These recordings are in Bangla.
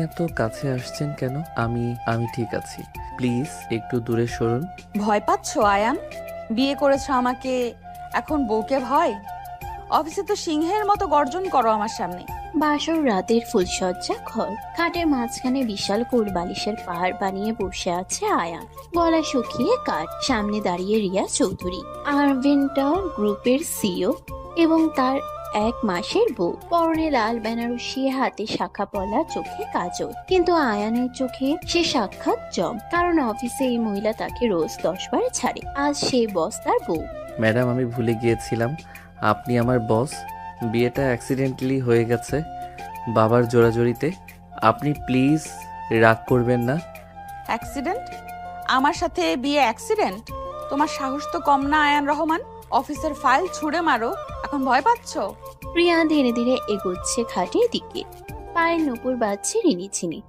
এত কাছে আসছেন কেন? আমি আমি ঠিক আছি, প্লিজ একটু দূরে সরুন। ভয় পাচ্ছ আয়ান? বিয়ে করেছো আমাকে, এখন বউকে ভয়? অফিসে তো সিংহের মতো গর্জন করো আমার সামনে। বাসর রাতের ফুলসজ্জা ঘর, খাটের মাঝখানে বিশাল কোল বালিশের পাহাড় বানিয়ে বসে আছে আয়ান, গলা শুকিয়ে কাঠ। সামনে দাঁড়িয়ে রিয়া চৌধুরী, আরভেন্টার গ্রুপের সিইও এবং তার 1 মাসের বউ। পরনে লাল বেনারসি, হাতে শাখা পলা, চোখে কাজল। কিন্তু আয়ানের চোখে সে সাক্ষাৎ জম, কারণ অফিসে এই মহিলা তাকে রোজ 10 বার ছাড়ে। আজ সেই বস তার বউ। ম্যাডাম, আমি ভুলে গিয়েছিলাম আপনি আমার বস। বিয়েটা অ্যাক্সিডেন্টালি হয়ে গেছে বাবার জোরাজোরিতে। আপনি প্লিজ রাগ করবেন না। অ্যাক্সিডেন্ট? আমার সাথে বিয়ে অ্যাক্সিডেন্ট? তোমার সাহস তো কম না আয়ান রহমান। অফিসের ফাইল ছুঁড়ে মারো, এখন ভয় পাচ্ছো? প্রিয়া ধীরে ধীরে এগোচ্ছে খাটের দিকে, পায়ের নুপুর বাজছে রিনিঝিনি।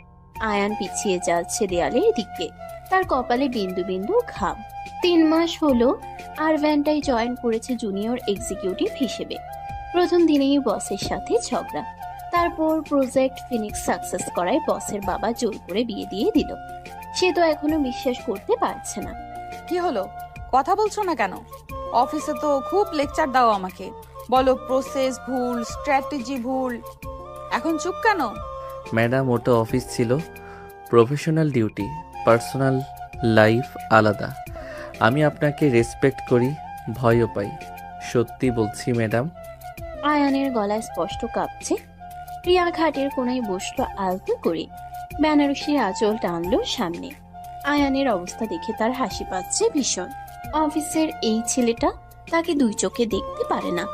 আয়ান পিছিয়ে যাচ্ছে দেয়ালের দিকে, তার কপালে বিন্দু বিন্দু ঘাম। 3 মাস হলো আরভ্যান্টায় জয়েন করেছে জুনিয়র এক্সিকিউটিভ হিসেবে। প্রথম দিনেই বসের সাথে ঝগড়া, তারপর প্রজেক্ট ফিনিক্স সাকসেস করায় বসের বাবা জোর করে বিয়ে দিয়ে দিল। সে তো এখনো বিশ্বাস করতে পারছে না। কি হলো, কথা বলছো না কেন? অফিসে তো খুব লেকচার দাও আমাকে, বলো প্রসেস ভুল, স্ট্র্যাটেজি ভুল। এখন চুপ কেন? ম্যাডাম, ওটা অফিস ছিল, প্রফেশনাল ডিউটি, পার্সোনাল লাইফ আলাদা। আমি আপনাকে রেসপেক্ট করি, ভয়ও পাই, সত্যি বলছি ম্যাডাম। আয়ানের গলায় স্পষ্ট কাঁপছে। প্রিয়া খাটের কোনায় বসলো আলতো করে, বেনারসির আঁচল টানলো সামনে। আয়ানের অবস্থা দেখে তার হাসি পাচ্ছে ভীষণ। অফিসের এই ছেলেটা তাকে 2 চোখে দেখতে পারে না,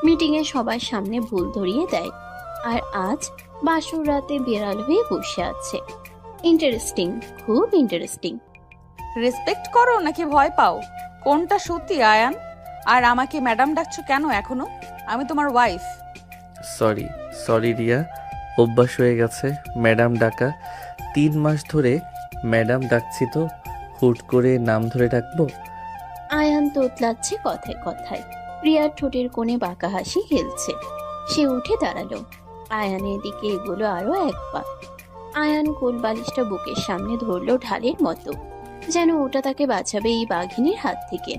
মিটিং এ সবার সামনে ভুল ধরিয়ে দেয়, আর আজ বাসর রাতে বেড়াল হয়ে বসে আছে। ইন্টারেস্টিং, খুব ইন্টারেস্টিং। রেসপেক্ট করো নাকি ভয় পাও? কোনটা সত্যি আয়ান? আর আমাকে ম্যাডাম ডাকছো কেন এখনো? আমি তোমার ওয়াইফ। সরি সরি রিয়া, অভ্যাস হয়ে গেছে ম্যাডাম ডাকা। 3 মাস ধরে ম্যাডাম ডাকছি, তো হুট করে নাম ধরে ডাকবো? আয়ান তোতলাচ্ছে কথায় কথায়। প্রিয়ার ঠোঁটের কোণে বাঁকা হাসি হেলছে। সে উঠে দাঁড়ালো, আয়ানের দিকে এগোলো আরো 1 পা। আয়ান কোল বালিশটা বুকের সামনে ধরলো ঢালের মতো, যেন ওটা তাকে বাঁচাবে এই বাঘিনীর হাত থেকে।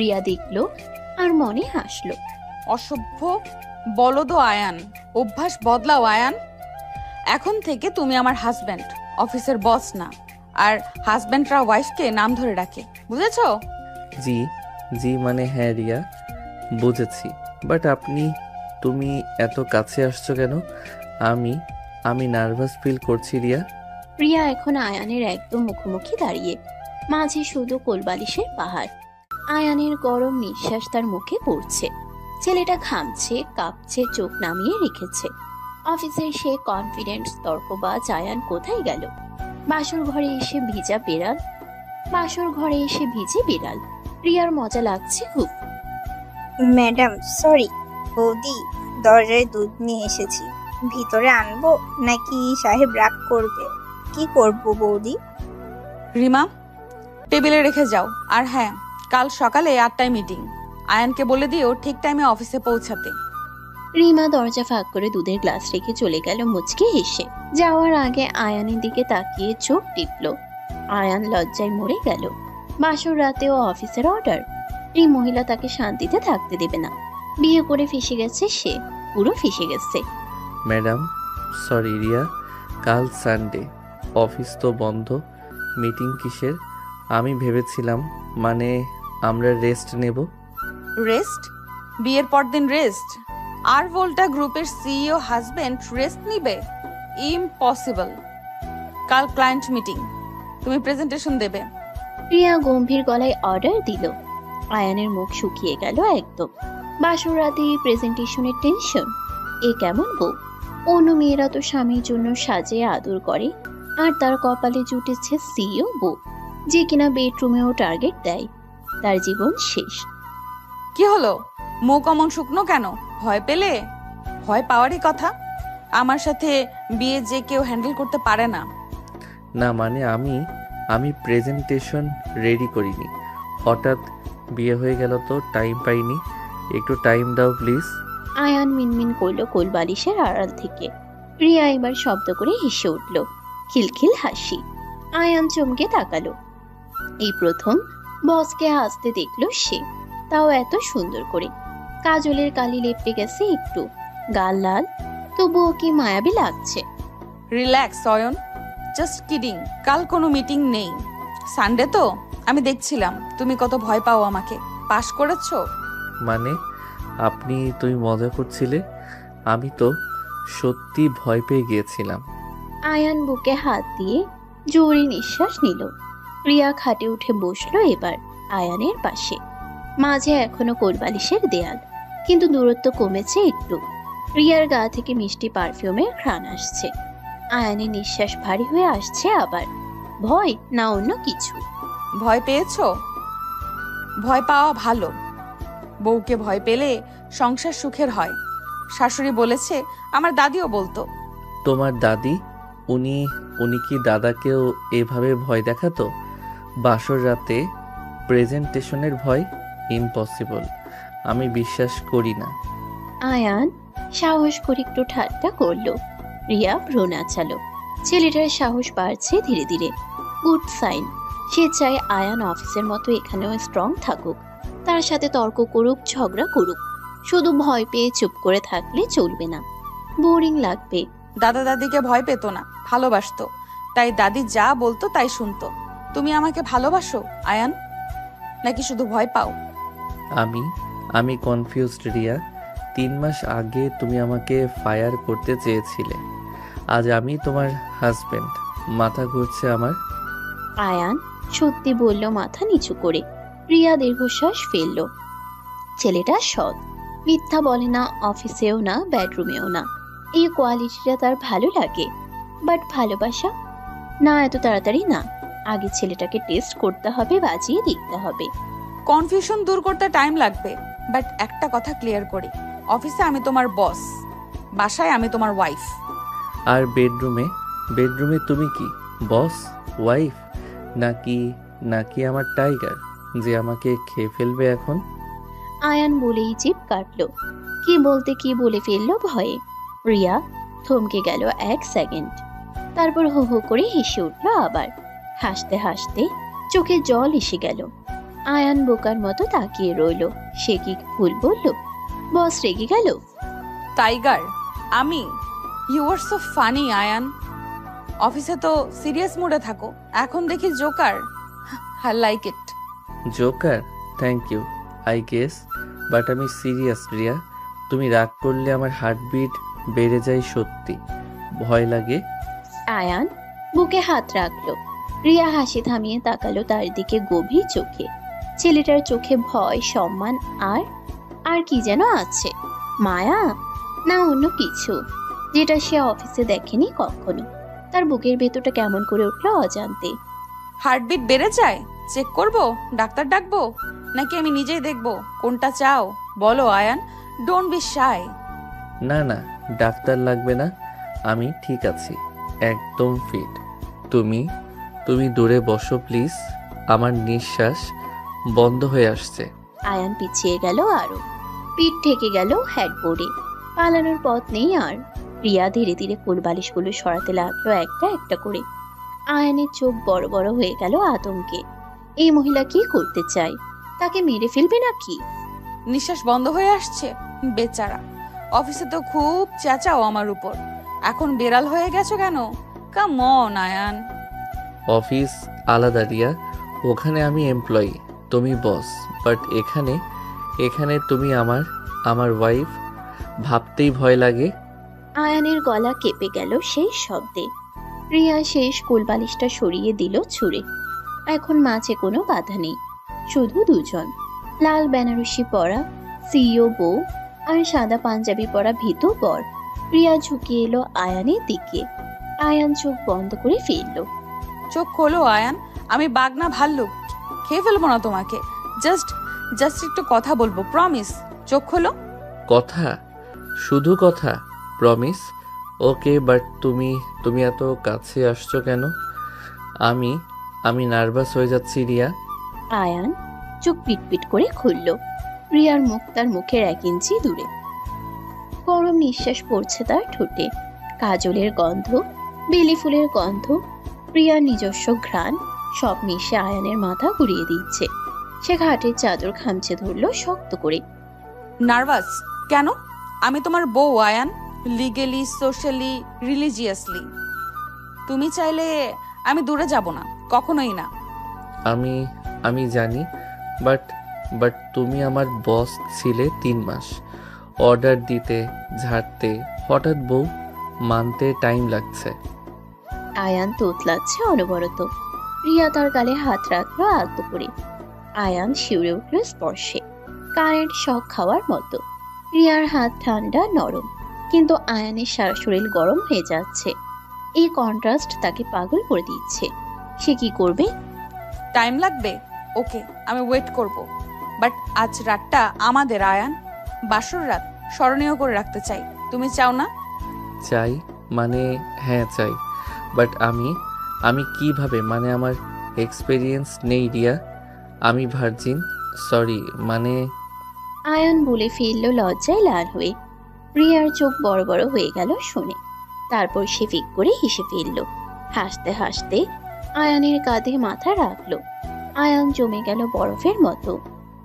রিয়া দেখলো আর মনে হাসলো। অসভ্য বলদো আয়ান, অভ্যাস বদলাও আয়ান। এখন থেকে তুমি আমার হাজব্যান্ড, অফিসের বস না। আর হাজব্যান্ডরা ওয়াইফকে নাম ধরে ডাকে, বুঝেছো? জি জি মানে হ্যাঁ রিয়া, বুঝেছি। বাট তুমি এত কাছে আসছো কেন? আমি আমি নার্ভাস ফিল করছি রিয়া। প্রিয়া এখন আয়ানের একদম মুখোমুখি দাঁড়িয়ে, মাঝে শুধু কোলবালিশের পাহাড়। আয়ানের গরম নিঃশ্বাস তার মুখে পড়ছে। ছেলেটা ঘামছে, কাঁপছে, চোখ নামিয়ে রেখেছে। অফিসের সে কনফিডেন্ট তর্কবাজ আয়ান কোথায় গেল? বাসর ঘরে এসে ভিজে বিড়াল। প্রিয়ার মজা লাগছে খুব। Madam sorry. বৌদি, দরজায় দুধ নিয়ে এসেছি, ভিতরে আনবো নাকি সাহেব রাগ করবে? কি করব বৌদি? রিমা, টেবিলে রেখে যাও। আর হ্যাঁ, কাল সকালে 8টায় মিটিং। আয়ানকে বলে দিও ঠিক টাইমে অফিসে পৌঁছাতে। রিমা দরজা ফাঁক করে দুধের গ্লাস রেখে চলে গেল মুচকি হেসে। যাওয়ার আগে আয়ানের দিকে তাকিয়ে চোখ টিপল। আয়ান লজ্জায় মরে গেল। বাসর রাতেও অফিসের অর্ডার, এই মহিলা তাকে শান্তিতে থাকতে দেবে না। বিয়ে করে ফেসে গেছে সে, পুরো ফেসে গেছে। ম্যাডাম সরি রিয়া, কাল সানডে, অফিস তো বন্ধ, মিটিং কিসের? আমি ভেবেছিলাম মানে আমরা রেস্ট নেব। রেস্ট? বিয়ের পর দিন রেস্ট? আর ভোল্টা গ্রুপের সিইও হাজবেন্ড রেস্ট নিবে? ইম্পসিবল। কাল ক্লায়েন্ট মিটিং, তুমি প্রেজেন্টেশন দেবে। প্রিয়া গম্ভীর গলায় অর্ডার দিল। আয়ানের মুখ শুকিয়ে গেল একদম। বাসর রাতে প্রেজেন্টেশনের টেনশন, এ কেমন বউ? অন্য মেয়েরা তো স্বামীর জন্য সাজে আদর করে, আর তার কপালে জুটেছে সিইও বউ, যে কিনা বেডরুমেও টার্গেট দেয়। তার জীবন শেষ। কি হলো, মুখ অমন শুকনো কেন? ভয় পেলে? ভয় পাওয়ারই কথা। আমার সাথে বিয়ে যে কেউ হ্যান্ডেল করতে পারে না। না মানে আমি প্রেজেন্টেশন রেডি করিনি, হঠাৎ বিয়ে হয়ে গেল তো টাইম পাইনি, একটু টাইম দাও প্লিজ। আয়ান মিনমিন করলো কোল বালিশের আড়াল থেকে। রিয়া এবার শব্দ করে হেসে উঠল, খিলখিল হাসি। আয়ান চমকে তাকালো। এই প্রথম বসকে হাসতে দেখলো সে, তাও এত সুন্দর করে। কাজলের কালি লেপটে গেছে একটু, গাল লাল, তবুও কি মায়াবী লাগছে। Relax Ayan, just kidding. কাল কোনো মিটিং নেই, সানডে তো। আমি দেখছিলাম তুমি কত ভয় পাও আমাকে। পাশ করেছো? মানে তুমি মজা করছিলে? আমি তো সত্যি ভয় পেয়ে গিয়েছিলাম। আয়ান বুকে হাত দিয়ে জোরে নিঃশ্বাস নিল। রিয়া খাটে উঠে বসলো এবার আয়ানের পাশে। মাঝে এখনো কোলবালিশের দেয়াল, কিন্তু দূরত্ব কমেছে একটু। রিয়ার গা থেকে মিষ্টি পারফিউমের ঘ্রাণ আসছে। আয়ানের নিঃশ্বাস ভারী হয়ে আসছে আবার। ভয় না অন্য কিছু? ভয় পেয়েছো? ভয় পাওয়া ভালো। বউকে ভয় পেলে সংসার সুখের হয়। শাশুড়ি বলেছে, আমার দাদিও বলতো। তোমার দাদি? উনি উনি কি দাদাকেও এভাবে ভয় দেখাতো? বাসর রাতে প্রেজেন্টেশনের ভয়? ইম্পসিবল, আমি বিশ্বাস করি না। আয়ান সাহস করে একটু ঠাট্টা করলো। রিয়া ভ্রু নাচালো। ছেলেটার সাহস বাড়ছে ধীরে ধীরে। Good sign. সে চায় আয়ান অফিসের মতো এখানেও স্ট্রং থাকুক, তার সাথে তর্ক করুক, ঝগড়া করুক। শুধু ভয় পেয়ে চুপ করে থাকলে চলবে না, বোরিং লাগবে। দাদা দাদিকে ভয় পেত না, ভালোবাসতো। তাই দাদি যা বলতো তাই শুনতো। তুমি আমাকে ভালোবাসো আয়ান, নাকি শুধু ভয় পাও? আমি আমি কনফিউজড রিয়া। 3 মাস আগে তুমি আমাকে ফায়ার করতে চেয়েছিলে, আজ আমি তোমার হাজবেন্ড। মাথা ঘুরছে আমার। আয়ান সত্যি বলল মাথা নিচু করে। রিয়া দীর্ঘশ্বাস ফেলল। ছেলেটা সৎ, মিথ্যা বলে না, অফিসেও না, বেডরুমেও না। এই কোয়ালিটিটা তার ভালো লাগে। বাট ভালোবাসা? না, এত তাড়াতাড়ি না। আগে ছেলেটাকে টেস্ট করতে হবে, বাজিয়ে দেখতে হবে। কনফিউশন দূর করতে টাইম লাগবে। বাট একটা কথা ক্লিয়ার করি, অফিসে আমি তোমার বস, বাসায় আমি তোমার ওয়াইফ। আর বেডরুমে? বেডরুমে তুমি কি বস, ওয়াইফ, নাকি নাকি আমার টাইগার যে আমাকে খেয়ে ফেলবে এখন? আয়ান বলেই জিভ কাটলো। কি বলতে কি বলে ফেললো ভয়ে। রিয়া থমকে গেল 1 সেকেন্ড, তারপর হো হো করে হেসে উঠলো আবার। হাসতে হাসতে চোখে জল এসে গেল। আয়ান বোকার মতো তাকিয়ে রইল। সে কি ভুল বলল? বস রেগে গেল? টাইগার আমি? You are so funny Ayaan. অফিসে তো সিরিয়াস মুডে থাকো, এখন দেখি joker. I like it. Joker? Thank you I guess, but আমি সিরিয়াস রিয়া। তুমি রাগ করলে আমার হার্টবিট বেড়ে যায়, সত্যি ভয় লাগে। আয়ান বুকে হাত রাখলো। রিয়া হাসি থামিয়ে তাকালো তার দিকে গভীর চোখে। ছেলেটার চোখে ভয়, সম্মান আর আর কি যেন আছে। মায়া না অন্য কিছু, যেটা সে অফিসে দেখেনি কখনো। তার বুকের ভেতরটা কেমন করে উঠলো অজান্তে। হার্টবিট বেড়ে যায়? চেক করব? ডাক্তার ডাকবো? নাকি আমি নিজেই দেখবো? কোনটা চাও বলো আয়ান, ডোন্ট বি শাই। না না, ডাক্তার লাগবে না, আমি ঠিক আছি, একদম ফিট। তুমি তুমি দূরে বসো প্লিজ, আমার নিঃশ্বাস বন্ধ হয়ে আসছে। আয়ান পিছিয়ে গেল আরো। পিঠ ঠেকে গেল হেডবোর্ডে। পালানোর পথ নেই আর। রিয়া ধীরে ধীরে কোলবালিশগুলো সরাতে লাগলো একটা একটা করে। আয়ানের চোখ বড় বড় হয়ে গেল আতঙ্কে। এই মহিলা কি করতে চায়? তাকে মেরে ফেলবে নাকি? নিঃশ্বাস বন্ধ হয়ে আসছে? বেচারা, অফিসে তো খুব চেঁচাও আমার উপর, এখন বেড়াল হয়ে গেছো কেন? Come on Ayaan. অফিস আলাদা রিয়া, ওখানে আমি এমপ্লয়ি, তুমি বস। বাট এখানে এখানে তুমি আমার ওয়াইফ, ভাবতেই ভয় লাগে। আয়ানের গলা কেঁপে গেল সেই শব্দে। রিয়া শেষ কোলবালিশটা সরিয়ে দিল ছুঁড়ে। এখন মাঝে কোনো বাধা নেই, শুধু দুজন। লাল বেনারসি পরা সিইও বউ আর সাদা পাঞ্জাবি পরা ভীতু বর। রিয়া ঝুঁকিয়ে এলো আয়ানের দিকে। আয়ান চোখ বন্ধ করে ফেলল। চোখ খোলো আয়ান, আমি বাঘ না ভাল্লুক, খেয়ে ফেলবো না তোমাকে। জাস্ট জাস্ট একটু কথা বলবো, প্রমিস। চোখ খোলো। কথা? শুধু কথা? প্রমিস? ওকে, বাট তুমি এত কাছে আসছো কেন? আমি আমি নার্ভাস হয়ে যাচ্ছি রিয়া। আয়ান চোখ পিটপিট করে খুলল। রিয়ার মুখ তার মুখের 1 ইঞ্চি দূরে। গরম নিঃশ্বাস পড়ছে তার ঠোঁটে। কাজলের গন্ধ, বেলি ফুলের গন্ধ, প্রিয়ার নিজস্ব ঘ্রাণ সব মিশে আয়ানের মাথা ঘুরিয়ে দিচ্ছে। সে ঘাটের চাদর খামচে ধরল শক্ত করে। নার্ভাস কেন? আমি তোমার বউ আয়ান, লিগেলি, সোশ্যালি, রিলিজিয়াসলি। তুমি চাইলে আমি দূরে যাব না, কখনোই না। আমি আমি জানি, বাট বাট তুমি আমার বস ছিলে 3 মাস। অর্ডার দিতে, ঝাড়তে, হঠাৎ বউ মানতে টাইম লাগছে। আয়ান তোতলাচ্ছে অনবরত। প্রিয়া তার গালে হাত রাখলো আলতো করে। আয়ান শিউরে উঠল স্পর্শে, কারেন্ট শক খাওয়ার মতো। প্রিয়ার হাত ঠান্ডা নরম, কিন্তু আয়ানের সারা শরীর গরম হয়ে যাচ্ছে। এই কন্ট্রাস্ট তাকে পাগল করে দিচ্ছে। সে কি করবে? টাইম লাগবে, ওকে, আমি ওয়েট করব। বাট আজ রাতটা আমাদের আয়ান, বাসর রাত স্মরণীয় করে রাখতে চাই। তুমি চাও না? চাই মানে হ্যাঁ চাই, বাট আমি কিভাবে, মানে আমার এক্সপেরিয়েন্স নেই রিয়া। আমি ভার্জিন, সরি মানে। আয়ান বলে ফেলল লজ্জায় লাল হয়ে। প্রিয়ার চোখ বড় বড় হয়ে গেল শুনে। তারপর সে ফিক করে হেসে ফেলল। হাসতে হাসতে আয়ানের কাঁধে মাথা রাখলো। আয়ান জমে গেল বরফের মতো।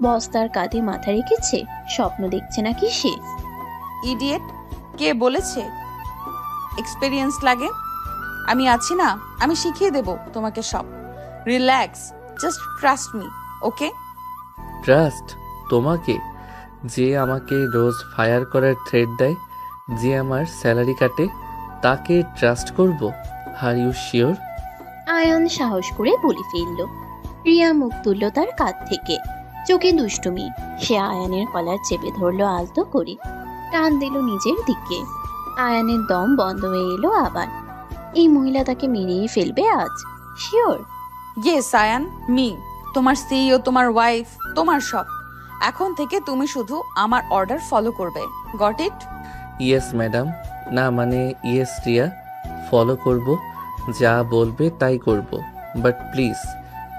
বস্তার কাঁধে মাথা রেখেছে, স্বপ্ন দেখছে নাকি সে? ইডিয়েট, কে বলেছে এক্সপেরিয়েন্স লাগে? আমি আছি না, আমি শিখিয়ে দেব তোমাকে সব। রিল্যাক্স, জাস্ট ট্রাস্ট মি, ওকে? ট্রাস্ট তোমাকে? যে আমাকে রোজ ফায়ার করার থ্রেট দেয়, যে আমার স্যালারি কাটে, তাকে ট্রাস্ট করব? Are you sure? আয়ান সাহস করে বলে ফেলল। প্রিয়া মুখ তুলল তার কাঁধ থেকে, চোখে দুষ্টুমি। সে আয়ানের কলার চেপে ধরল আলতো করে, টান দিল নিজের দিকে। আয়ানের দম বন্ধ হয়ে এলো আবার। এই মহিলা তাকে মেরেই ফেলবে আজ, শিওর। ইয়েস আয়ান, মি, তোমার সিইও, তোমার ওয়াইফ, তোমার সব। এখন থেকে তুমি শুধু আমার অর্ডার ফলো করবে। Got it? Yes madam. না মানে ইয়েস রিয়া, ফলো করব, যা বলবে তাই করব। বাট প্লিজ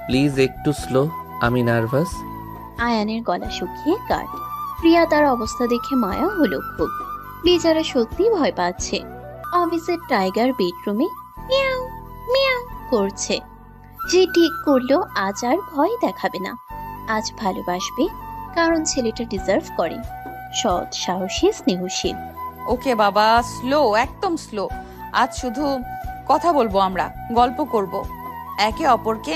প্লিজ একটু স্লো, আমি নার্ভাস। আয়ানের গলা শুকিয়ে কাট। প্রিয়া তার অবস্থা দেখে মায়া হলো খুব। বেচারা সত্যি ভয় পাচ্ছে। অফিসের টাইগার বেডরুমে মিয়াও মিয়াও করছে। সে ঠিক করলো আজ আর ভয় দেখাবে না। আজ ভালোবাসবে, কারণ ছেলেটা ডিজার্ভ করে। সৎ, সাহসী, স্নেহশীল। ওকে বাবা, স্লো, একদম স্লো। আজ শুধু কথা বলবো, আমরা গল্প করব, একে অপরকে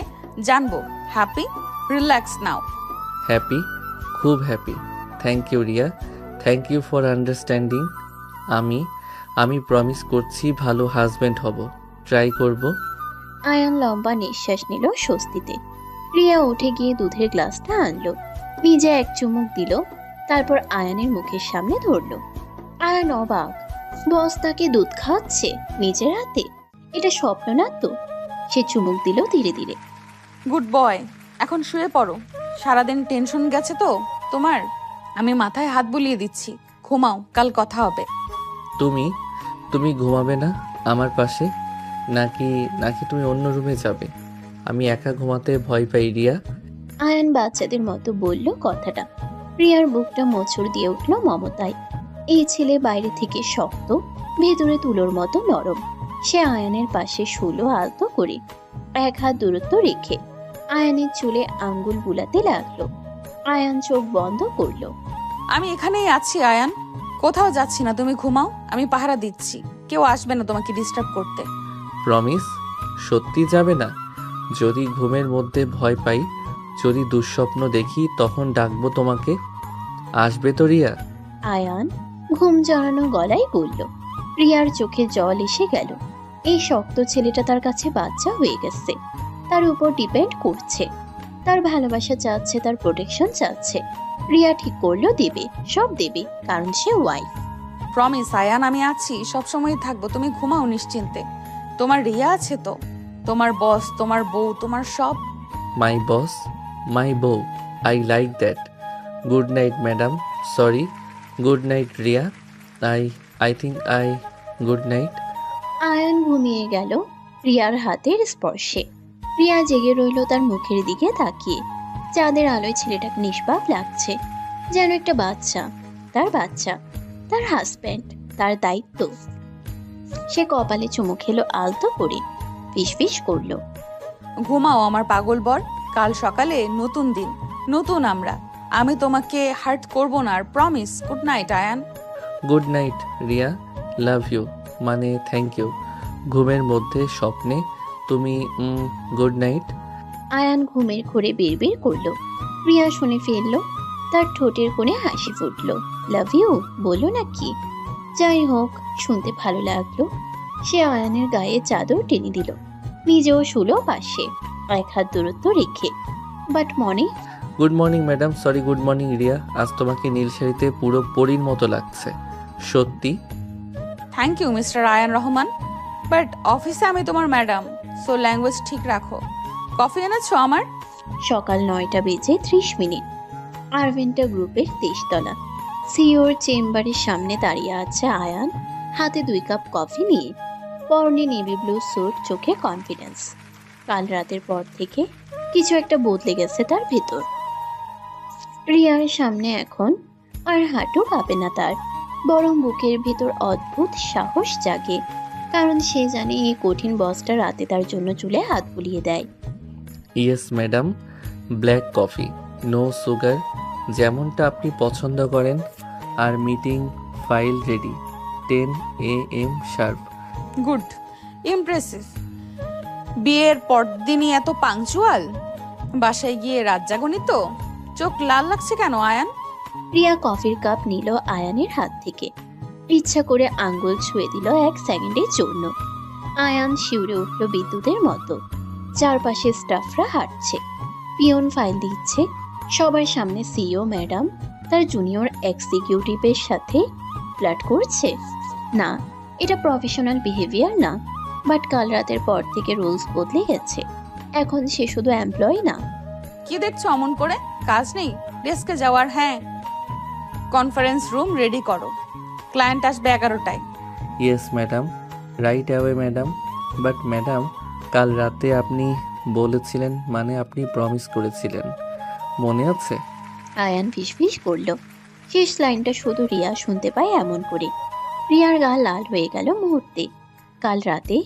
জানবো। হ্যাপি? রিল্যাক্স নাও। হ্যাপি, খুব happy. Thank you Riya, thank you for understanding. আমি প্রমিস করছি ভালো হাজব্যান্ড হব, ট্রাই করব। আয়ান লম্বা নিঃশ্বাস নিল স্বস্তিতে। প্রিয়া উঠে গিয়ে দুধের গ্লাসটা আনলো, নিজে এক চুমুক দিল, তারপর আয়ানের মুখের সামনে ধরলো। আয়ান অবাক, বস তাকে দুধ খাওয়াচ্ছে নিজের হাতে। এটা স্বপ্ন না তো? সে চুমুক দিল ধীরে ধীরে। গুড বয়, এখন শুয়ে পড়ো। সারাদিন টেনশন গেছে তো তোমার। আমি মাথায় হাত বুলিয়ে দিচ্ছি, ঘুমাও, কাল কথা হবে। তুমি তুমি ঘুমাবে না আমার পাশে? নাকি নাকি তুমি অন্য রুমে যাবে? আমি একা ঘুমাতে ভয় পাই রিয়া। আয়ান বাচ্চাদের মতো বলল কথাটা। প্রিয়ার বুকটা মোচড় দিয়ে উঠল মমতায়। এই ছেলে বাইরে থেকে শক্ত, ভেতরে তুলোর মতো নরম। সে আয়ানের পাশে শুলো আলতো করে, এক হাত দূরত্ব রেখে। আয়ানের চুলে আঙ্গুল বুলাতে লাগলো। আয়ান চোখ বন্ধ করলো। আমি এখানেই আছি আয়ান, কোথাও যাচ্ছি না। তুমি ঘুমাও, আমি পাহারা দিচ্ছি। কেউ আসবে না তোমাকে ডিস্টার্ব করতে। প্রমিস? সত্যি যাবে না? যদি ঘুমের মধ্যে ভয় পাই, যদি দুঃস্বপ্ন দেখি, তখন ডাকবো তোমাকে, আসবে তো রিয়া? আয়ান ঘুম জড়ানো গলায় বলল। প্রিয়ার চোখে জল এসে গেল। এই শক্ত ছেলেটা তার কাছে বাচ্চা হয়ে গেছে, তার উপর ডিপেন্ড করছে, তার ভালোবাসা চাচ্ছে, তার প্রোটেকশন চাচ্ছে। প্রিয়া ঠিক করলো দেবে, সব দেবে, কারণ সে ওয়াইফ। প্রমিস আয়ান, আমি আছি, সবসময় থাকবো। তুমি ঘুমাও নিশ্চিন্তে। তোমার রিয়া আছে তো, তোমার বস, তোমার বউ, তোমার সব। মাই বস, মাই বউ, I like that. Good night madam, sorry, good night Riya. I think good night. Ayaan ঘুমিয়ে গেল প্রিয়ার হাতের স্পর্শে। প্রিয়া জেগে রইল তার মুখের দিকে তাকিয়ে। চাঁদের আলোয় ছেলেটাকে নিষ্পাপ লাগছে, যেন একটা বাচ্চা। তার বাচ্চা, তার হাজব্যান্ড, তার দায়িত্ব। সে কপালে চুমু খেলো আলতো করে, ফিসফিস করলো। ঘুমাও আমার পাগল বর, কাল সকালে নতুন দিন, নতুন আমরা। আমি তোমাকে হার্ট করব না, আর promise. Good night Ayaan. Good night Riya, love you, মানে থ্যাংক ইউ। ঘুমের মধ্যে স্বপ্নে তুমি গুড নাইট। আয়ান ঘুমের ঘোরে বের করলো। রিয়া শুনে ফেললো, তার ঠোঁটের কোণে হাসি ফুটলো। লাভ ইউ বলো নাকি? যাই হোক, শুনতে ভালো লাগলো। সে আয়ানের গায়ে চাদর টেনে দিল, নিজেও শুলো পাশে, এক হাত দূরত্ব রেখে। বাট মনে good morning madam, sorry good morning Riya, আজ তোমাকে নীল শাড়িতে পুরো পরীর মতো লাগছে। সত্যি? Thank you mister Ayaan Rahman, but অফিসে আমি তোমার ম্যাডাম, সো ল্যাঙ্গুয়েজ ঠিক রাখো। কফি এনেছো আমার? সকাল 9:30। আরভিন্টা গ্রুপের 23 তলা সিওর চেম্বারের সামনে দাঁড়িয়ে আছে আয়ান, হাতে 2 কাপ কফি নিয়ে। পরনে নেভি ব্লু স্যুট, চোখে কনফিডেন্স। কাল রাতের পর থেকে কিছু একটা বদলে গেছে তার ভেতর। রিয়ার সামনে এখন আর হাঁটু কাঁপে না তার, বরং বুকের ভেতর অদ্ভুত সাহস জাগে, কারণ সে জানে এই কঠিন বসটা রাতে তার জন্য চুলে হাত বুলিয়ে দেয়। Yes madam, black coffee, no sugar, যেমনটা আপনি পছন্দ করেন। আর meeting file ready, 10 AM sharp. Good, impressive. বিয়ের পরদিনই এত পাংচুয়াল? বাসায় গিয়ে রাত জাগনি তো? চোখ লাল লাগছে কেন আয়ান? রিয়া কফির কাপ নিল আয়ানের হাত থেকে, ইচ্ছা করে আঙ্গুল ছুঁয়ে দিল 1 সেকেন্ডের জন্য। আয়ান শিউরে উঠল বিদ্যুতের মতো। চারপাশে স্টাফরা হাঁটছে, পিয়ন ফাইল দিচ্ছে, সবার সামনে সিইও ম্যাডাম তার জুনিয়র এক্সিকিউটিভের সাথে ফ্ল্যাট করছে। না, এটা প্রফেশনাল বিহেভিয়ার না, বাট কাল রাতের পর থেকে রুলস বদলে গেছে। এখন সে শুধু এমপ্লয়ি না। কি দেখছো অমন করে? কাজ নেই? ডেস্কে যাওয়ার। হ্যাঁ, কনফারেন্স রুম রেডি করো, ক্লায়েন্ট আসবে 11টায়। Yes madam, right away madam. But madam, কাল রাতে আপনি বলেছিলেন, মানে আপনি প্রমিস করেছিলেন, মনে আছে? আয়ান ফিসফিস করলো। শেষ লাইনটা শুধু রিয়া শুনতে পায় এমন করে। রিয়ার গা লাল হয়ে গেল মুহূর্তে। কাল রাতে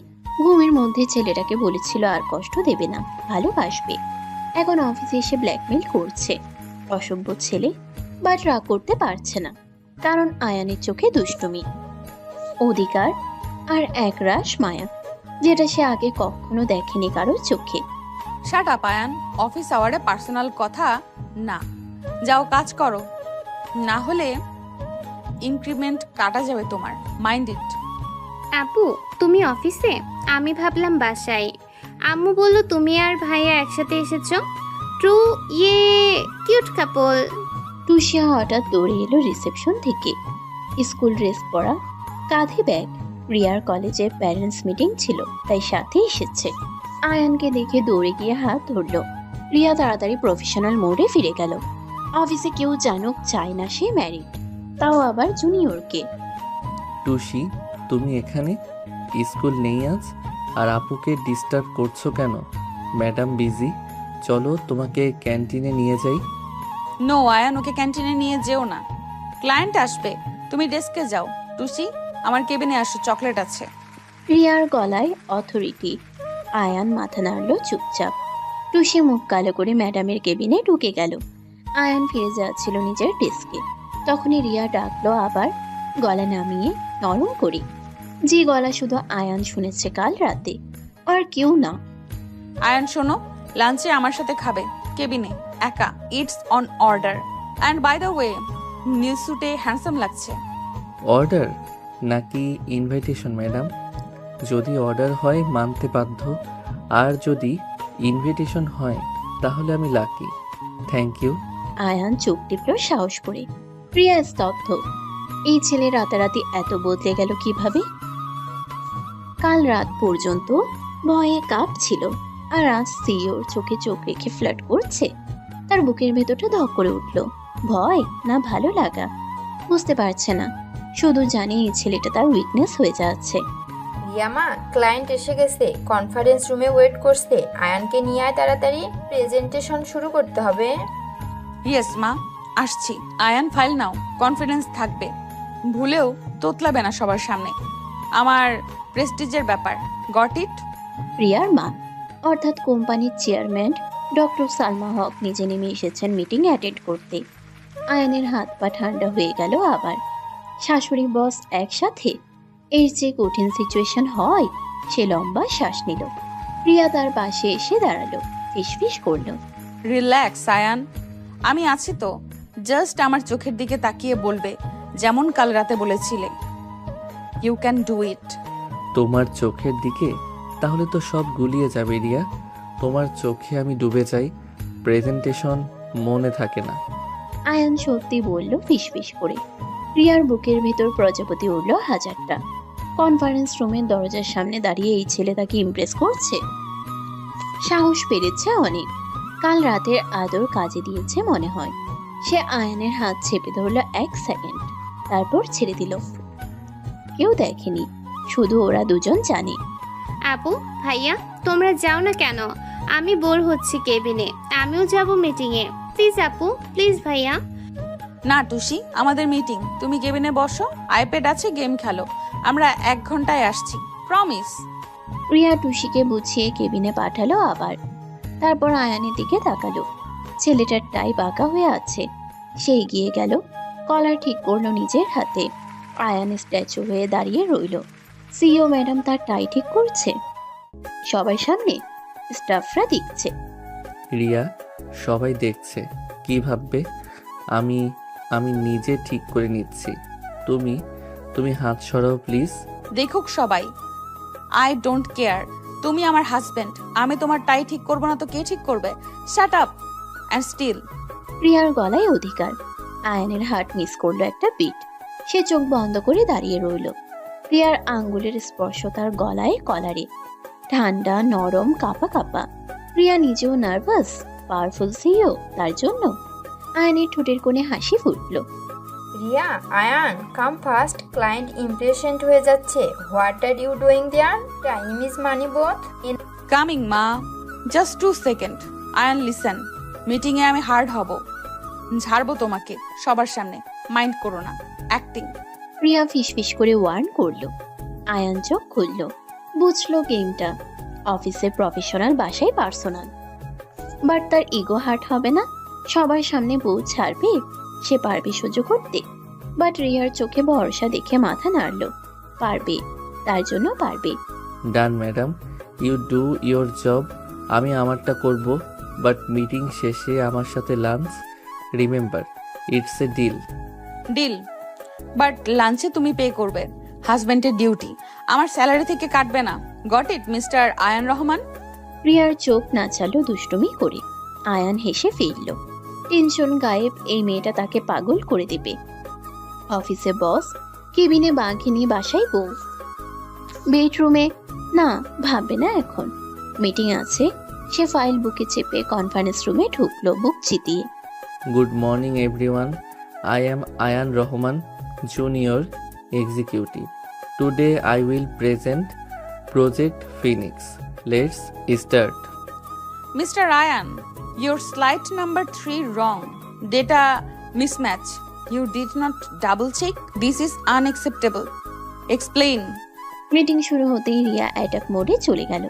ঘুমের মধ্যে ছেলেটাকে বলেছিল আর কষ্ট দেবে না, ভালোবাসবে। এখন অফিসে এসে ব্ল্যাকমেল করছে। অসভ্য ছেলে, বাট রাগ করতে পারছে না, কারণ আয়ানের চোখে দুষ্টুমি, অধিকার আর একরাশ মায়া, যেটা সে আগে কখনো দেখেনি কারোর চোখে। শাট আপ আয়ান, অফিস আওয়ারে পার্সোনাল কথা না। যাও কাজ করো, না হলে ইনক্রিমেন্ট কাটা যাবে তোমার। Mind it. আপু, তুমি অফিসে? আমি ভাবলাম বাসায়। আম্মু বলল তুমি আর ভাইয়া একসাথে এসেছো। ট্রু, ইয়ে কিউট কাপল। টুসিয়া হঠাৎ দৌড়ে এলো রিসেপশন থেকে, স্কুল ড্রেস পরা, কাঁধে ব্যাগ। রিয়ার কলেজের প্যারেন্টস মিটিং ছিল, তাই সাথে এসেছে। আয়ানকে দেখে দৌড়ে গিয়ে হাত ধরলো। রিয়া তাড়াতাড়ি প্রফেশনাল মোডে ফিরে গেল। অফিসে কেউ জানুক চায় না সে ম্যারিড, তাও আবার জুনিয়রকে। টুসি, তুমি এখানে? স্কুল নেই আজ, আর আপুকে ডিস্টার্ব করছো কেন? ম্যাডাম বিজি, চলো তোমাকে ক্যান্টিনে নিয়ে যাই। নো আয়ান, ওকে ক্যান্টিনে নিয়ে যেও না, ক্লায়েন্ট আসবে। তুমি ডেস্কে যাও। টুসি, আমার কেবিনে আসো, চকলেট আছে। রিয়ার গলায় অথরিটি। আয়ান মাথা নাড়ল চুপচাপ। টুসি মুখ কালো করে ম্যাডামের কেবিনে ঢুকে গেল। আয়ান ফিরে যাচ্ছিল নিজের ডেস্কে, তখনই রিয়া ডাকলো আবার, গলা নামিয়ে নরম করে, যে গলা শুধু আয়ান শুনেছে কাল রাতে, আর কেউ না। আয়ান শোনো, লাঞ্চে আমার সাথে খাবে, কেবিনে একা। It's on order. And by the way, new স্যুটে হ্যান্ডসাম লাগছে। অর্ডার নাকি ইনভাইটেশন ম্যাডাম? যদি অর্ডার হয় মানতে বাধ্য, আর যদি ইনভিটেশন হয় তাহলে আমি লাকি। Thank you. আয়ান চোখ টিপল সাহস করে। প্রিয়া স্তব্ধ। এই ছেলে রাতারাতি এত বদলে গেল কিভাবে? কাল রাত পর্যন্ত ভয়ে কাঁপছিল, আর আজ সিওর চোখে চোখ রেখে ফ্লার্ট করছে। তার বুকের ভেতরটা ধক করে উঠল। ভয় না ভালো লাগা বুঝতে পারছে না, শুধু জানে এই ছেলেটা তার উইকনেস হয়ে যাচ্ছে। রিয়ামা, ক্লায়েন্ট এসে গেছে, কনফারেন্স রুমে ওয়েট করছে। আয়ানকে নিয়ে আয় তাড়াতাড়ি, প্রেজেন্টেশন শুরু করতে হবে। ইয়েস মা, আসছি। আয়ান ফাইল নাও, কনফিডেন্স থাকবে, ভুলেও তোতলাবে না সবার সামনে। আমার প্রেস্টিজের ব্যাপার। Got it? প্রিয়ার মা অর্থাৎ কোম্পানির চেয়ারম্যান ডক্টর সালমা হক নিজে নেমে এসেছেন মিটিং অ্যাটেন্ড করতে। আয়ানের হাত পা ঠান্ডা হয়ে গেল আবার। শাশুড়ি বস একসাথে, এর যে কঠিন সিচুয়েশন হয়। সে লম্বা শ্বাস নিল। প্রিয়া তার পাশে এসে দাঁড়ালো, ফিসফিস করলো। রিল্যাক্স আয়ান, আমি আছি তো। জাস্ট আমার চোখের দিকে তাকিয়ে বলবে, যেমন কাল রাতে বলেছিলে। You can do it. তোমার চোখের দিকে? তাহলে তো সব গুলিয়ে যাবে রিয়া। তোমার চোখে আমি ডুবে যাই, প্রেজেন্টেশন মনে থাকে না। আয়ান সত্যি বলল ফিসফিস করে। প্রিয়ার বুকের ভেতর প্রজাপতি উঠল হাজারটা। কনফারেন্স রুমের দরজার সামনে দাঁড়িয়ে এই ছেলে তাকে ইমপ্রেস করছে। সাহস পেরেছে অনেক। কাল রাতের আদর কাজে দিয়েছে মনে হয়। সে আয়ানের হাত চেপে ধরল 1 সেকেন্ড, তারপর ছেড়ে দিল। কেউ দেখেনি, শুধু ওরা দুজন জানে। আপু, ভাইয়া, তোমরা যাও না কেন? আমি বোর হচ্ছি কেবিনে। আমিও যাব মিটিংয়ে। প্লিজ আপু, প্লিজ ভাইয়া। না টুসি, আমাদের মিটিং। তুমি কেবিনে বসো, আইপ্যাড আছে, গেম খেলো। আমরা 1 ঘন্টায় আসছি, প্রমিস। প্রিয়া টুসিকে বুঝিয়ে কেবিনে পাঠালো আবার। তারপর আয়ানের দিকে তাকালো। ছেলেটার টাই বাঁকা হয়ে আছে। সে এগিয়ে গেল, কলার ঠিক করলো নিজের হাতে। আয়ান স্ট্যাচু হয়ে দাঁড়িয়ে রইল। সিইও ম্যাডাম তার টাই ঠিক করছে। সবার সামনে স্টাফরা দেখছে। রিয়া, সবাই দেখছে, কি ভাববে? আমি আমি নিজে ঠিক করে নিচ্ছি। তুমি তুমি হাত সরাও প্লিজ। দেখুক সবাই, আই ডোন্ট কেয়ার। তুমি আমার হাজবেন্ড। আমি তোমার টাই ঠিক করবো না তো কে ঠিক করবে? Shut up and still. প্রিয়ার গলায় অধিকার। আয়ানের হার্ট মিস করলো একটা বিট। সে চোখ বন্ধ করে দাঁড়িয়ে রইল। প্রিয়ার আঙ্গুলের স্পর্শ তার গলায়, কলারে। ঠান্ডা, নরম, কাঁপা কাঁপা। প্রিয়া নিজেও নার্ভাস। পাওয়ারফুল সিইও তার জন্য। আয়ানের ঠোঁটের কোণে হাসি ফুটল। Riya, Ayaan, come fast. Client impressed হয়ে যাচ্ছে। What are you doing there? Time is money both. Coming মা, জাস্ট 2 সেকেন্ড। আয়ান লিসেন, মিটিংয়ে আমি হার্ড হব, ঝাড়বো তোমাকে সবার সামনে। মাইন্ড করো না, অ্যাক্টিং। প্রিয়া ফিসফিস করে ওয়ার্ন করলো। আয়ান চোখ খুলল, বুঝলো গেমটা। অফিসে প্রফেশনাল, বাসায় পার্সোনাল। বাট তার ইগো হার্ট হবে না। সবার সামনে বউ ছাড়বে, সে পারবে সহ্য করতে। বাট রিয়ার চোখে ভরসা দেখে মাথা নাড়ল। পারবে, তার জন্য পারবে। Done madam, you do your job. আমি আমারটা করব, বাট মিটিং শেষে আমার সাথে lunch. Remember, it's a deal. Deal, but লাঞ্চে তুমি পে করবে। হাজবেন্ডের ডিউটি, আমার স্যালারি থেকে কাটবে না। Got it mister Ayaan Rahman? প্রিয়ার চোখ নাচালো দুষ্টুমি করে। আয়ান হেসে ফিরল। টেনশন গায়েব। এই মেয়েটা তাকে পাগল করে দেবে। অফিসে বস, কেবিনে বাঘিনী, বাসায় বউ। বেডরুমে না, ভাববে না এখন। মিটিং আছে। সে ফাইল বুকে চেপে কনফারেন্স রুমে ঢুকলো বুক চিতিয়ে। Good morning everyone, I am Ayaan Rahman, junior executive. Today I will present project Phoenix. Let's start. Mr. Ryan, your slide number 3 wrong. Data mismatch. You did not double check. This is unacceptable. Explain. Meeting শুরু হতেই রিয়া অ্যাটাক মোডে চলে গেল।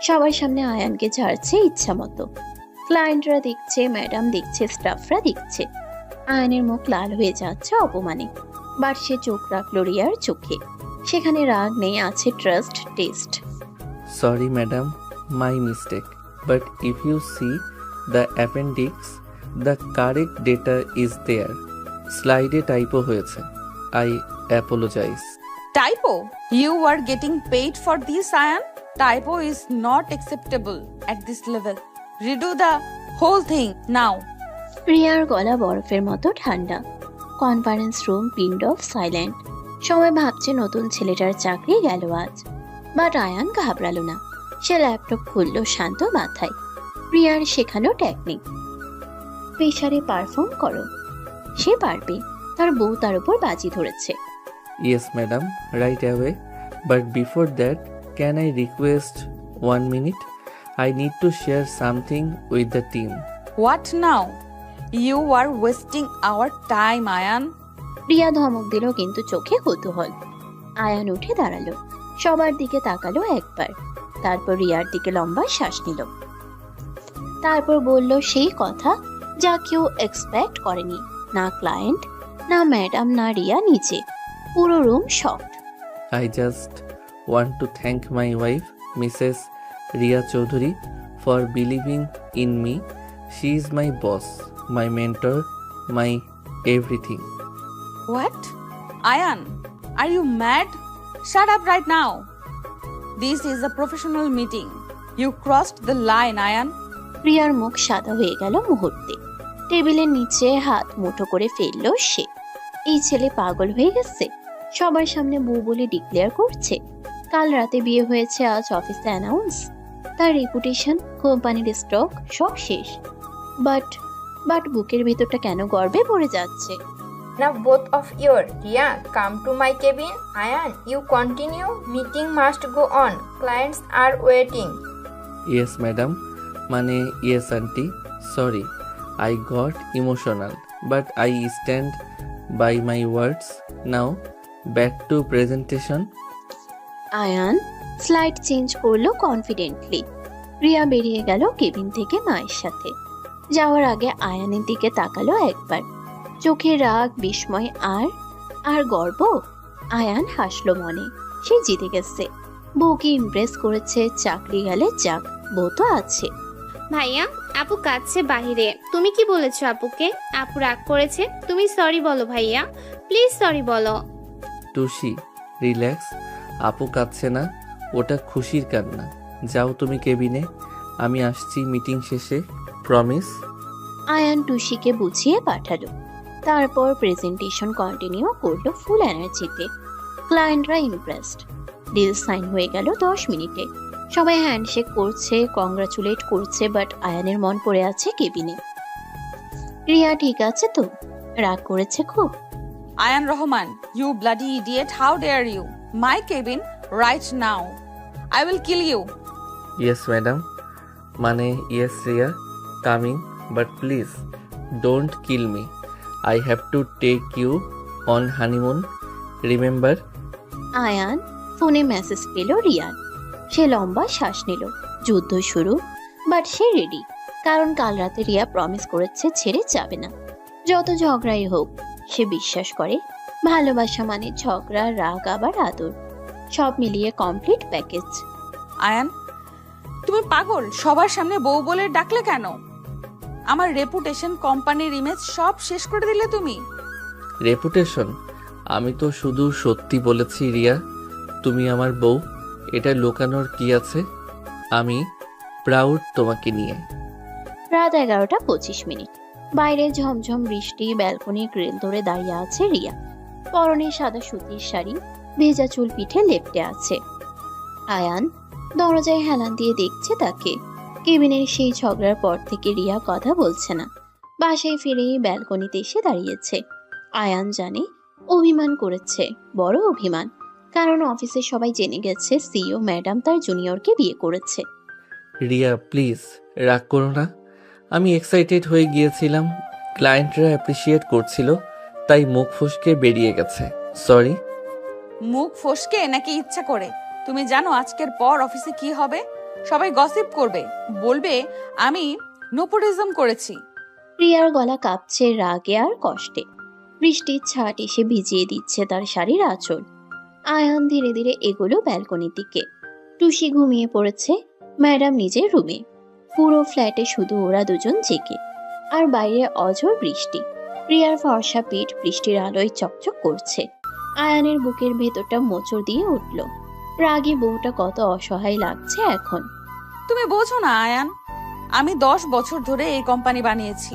সবার সামনে আয়ানকে ঝাড়ছে ইচ্ছা মতো। ক্লায়েন্টরা দেখছে, ম্যাডাম দেখছে, স্টাফরা দেখছে। আয়ানের মুখ লাল হয়ে যাচ্ছে অপমানে। বাট সে চোখ রাখলো রিয়ার চোখে। সেখানে রাগ নেই, আছে trust, test. Sorry madam, my mistake. But if you see the appendix, the correct data is there. স্লাইডে টাইপও হয়েছে। I apologise. Typo? You are getting paid for this, Ayan? Typo is not acceptable at this level. Redo the whole thing now. রিয়ার গলা বরফের মতো ঠান্ডা। Conference room pinned of silent. সবাই ভাবছে নতুন ছেলেটার চাকরি গেল আজ। বাট আয়ান ঘাবড়ালো না। সে ল্যাপটপ খুললো শান্ত মাথায়। রিয়ার শেখানো টেকনিক। প্রেশারে পারফর্ম করো। সে পারবে। তার বউ তার উপর বাজি ধরেছে। Yes, madam, right away. But before that, can I request 1 minute? I need to share something with the team. What now? You are wasting our time, Ayan. Riya ধমক দিল কিন্তু চোখে কৌতূহল। আয়ান উঠে দাঁড়ালো, সবার দিকে তাকালো একবার, তারপর রিয়ার দিকে লম্বা শ্বাস নিল, তারপর বলল সেই কথা যা কেউ এক্সপেক্ট করেনি। না ক্লায়েন্ট, না ম্যাডাম, না রিয়া নিজে। পুরো room shocked. I just want to thank my wife, Mrs. Ria Chaudhary, for believing in me. She is my boss, my mentor, my everything. What? Ayan, are you mad? Shut up right now. This is a professional meeting. You crossed the line, Ayan. রিয়ার মুখ সাদা হয়ে গেল মুহূর্তে। টেবিলের নিচে হাত মুঠো করে ফেললো সে। এই ছেলে পাগল হয়ে গেছে, সবার সামনে বউ বলে ডিক্লেয়ার করছে। কাল রাতে বিয়ে হয়েছে, আজ অফিসে অ্যানাউন্স। তার রেপুটেশন, কোম্পানির স্টক সব শেষ। বাট বুকের ভেতরটা কেন গর্বে ভরে যাচ্ছে। Now both of you, Ria, come to my cabin. Ayan, you continue. Meeting must go on. Clients are waiting. Yes, madam. Mane, yes, auntie. Sorry, I got emotional, but I stand by my words. Now, back to presentation. Ayaan slide change করলো কনফিডেন্টলি। রিয়া বেরিয়ে গেল কেবিন থেকে মায়ের সাথে। যাওয়ার আগে আয়ানের দিকে তাকালো একবার, চোখে রাগ, বিস্ময় আর গর্ব। আয়ান হাসলো মনে, সে জিতে গেছে। বউকে ইমপ্রেস করেছে, চাকরি গেলে যাক, বউ তো আছে। ভাইয়া, আপু কাঁদছে বাহিরে। তুমি কি বলেছো আপুকে? আপু রাগ করেছে। তুমি সরি বলো ভাইয়া, প্লিজ সরি বলো। টুসি, রিল্যাক্স। আপু কাঁদছে না, ওটা খুশির কান্না। যাও তুমি কেবিনে, আমি আসছি মিটিং শেষে, প্রমিস। আয়ান টুসিকে বুঝিয়ে পাঠালো, তারপর প্রেজেন্টেশন কন্টিনিউ করলো ফুল এনার্জিতে। ক্লায়েন্টরা ইমপ্রেসড। ডিল সাইন হয়ে গেল 10 মিনিটে। সবাই হ্যান্ডশেক করছে, কংগ্রাচুলেট করছে, বাট আয়ানের মন পড়ে আছে কেবিনে। রিয়া ঠিক আছে তো? রাগ করেছে খুব। Ayan Rahman, you bloody idiot, how dare you? My cabin right now. I will kill you. Yes, madam. Mane, yes, Ria, coming, but please, don't kill me. I have to take you on honeymoon, remember? Ayaan ফোনে মেসেজ পেল রিয়ার। সে লম্বা শ্বাস নিল। যুদ্ধ শুরু, বাট সে রেডি। কারণ কাল রাতে রিয়া প্রমিস করেছে ছেড়ে যাবে না, যত ঝগড়াই হোক। সে বিশ্বাস করে ভালোবাসা মানে ঝগড়া, রাগ, আবার আদর, সব মিলিয়ে কমপ্লিট প্যাকেজ। আয়ান, তুমি পাগল? সবার সামনে বউ বলে ডাকলে কেন? আমার রেপুটেশন, কোম্পানির ইমেজ সব শেষ করে দিলে তুমি। রেপুটেশন? আমি তো শুধু সত্যি বলেছি রিয়া, তুমি আমার বউ। এটা লুকানোর কি আছে? আমি প্রাউড তোমাকে নিয়ে। রাত 11:25। বাইরে ঝমঝম বৃষ্টি। ব্যালকনি গ্রিল ধরে দাঁড়িয়ে আছে রিয়া। পরনে সাদা সুতির শাড়ি, ভেজা চুল পিঠে লেপ্টে আছে। আয়ান দরজায় হেলান দিয়ে দেখছে তাকে। কেবিনের সেই ঝগড়ার পর থেকে রিয়া কথা বলছে না। বাসায় ফিরেই ব্যালকনিতে এসে দাঁড়িয়েছে। আয়ান জানে অভিমান করেছে, বড় অভিমান। কারণ অফিসে সবাই জেনে গেছে সিইও ম্যাডাম তার জুনিয়রকে বিয়ে করেছে। রিয়া প্লিজ রাগ করো না, আমি এক্সাইটেড হয়ে গিয়েছিলাম। ক্লায়েন্টরা অ্যাপ্রিসিয়েট করছিল, তাই মুখ ফসকে বেরিয়ে গেছে। সরি। মুখ ফসকে নাকি ইচ্ছা করে? তুমি জানো আজকের পর অফিসে কি হবে? সবাই গসিপ করবে, বলবে আমি নোপোটিজম করেছি। রিয়ার গলা কাঁপছে রাগে আর কষ্টে। বৃষ্টির ছাট এসে ভিজিয়ে দিচ্ছে তার শাড়ির আঁচল। আয়ান ধীরে ধীরে এগোলো ব্যালকনির দিকে। টুসি ঘুমিয়ে পড়েছে, ম্যাডাম নিজের রুমে। পুরো ফ্ল্যাটে শুধু ওরা দুজন জেগে, আর বাইরে অঝোর বৃষ্টি। রিয়ার ফর্সা পিঠ বৃষ্টির আলোয় চকচক করছে। আয়ানের বুকের ভেতরটা মোচড় দিয়ে উঠল। রাগী বউটা কত অসহায় লাগছে এখন। তুমি বোঝো না আয়ান, আমি 10 বছর ধরে এই কোম্পানি বানিয়েছি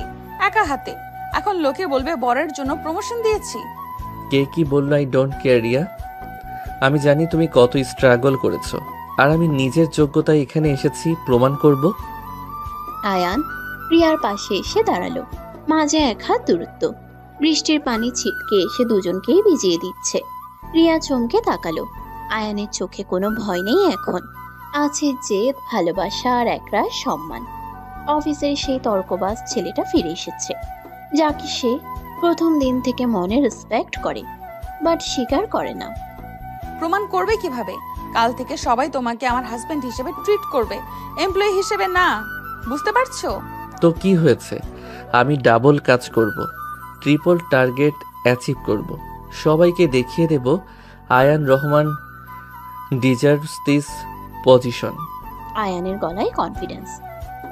একা হাতে। এখন লোকে বলবে বরের জন্য প্রমোশন দিয়েছি। কে কি বললো আই ডোন্ট কেয়ার রিয়া। আমি জানি তুমি কত স্ট্রাগল করেছো, আর আমি নিজের যোগ্যতায় এখানে এসেছি প্রমাণ করব। আয়ান রিয়ার পাশে এসে দাঁড়ালো, মাঝে 1 হাত দূরত্ব। বৃষ্টির পানি ছিটকে এসে দুজনকেই ভিজিয়ে দিচ্ছে। রিয়া চমকে তাকালো। আয়ানের চোখে কোনো ভয় নেই এখন, আছে জেদ, ভালোবাসা আর একরাশ সম্মান। অফিসের সেই তর্কবাজ ছেলেটা ফিরে এসেছে, যাকে সে প্রথম দিন থেকে মনে রেসপেক্ট করে, বাট স্বীকার করে না। প্রমাণ করবে কিভাবে? কাল থেকে সবাই তোমাকে আমার হাজবেন্ড হিসেবে ট্রিট করবে, এমপ্লয়ি হিসেবে না। বুঝতে পারছো? তো কি হয়েছে? আমি ডাবল কাজ করব, ট্রিপল টার্গেট অ্যাচিভ করব, সবাইকে দেখিয়ে দেব Ayaan Rahman deserves this position. আয়ানের গলায় কনফিডেন্স,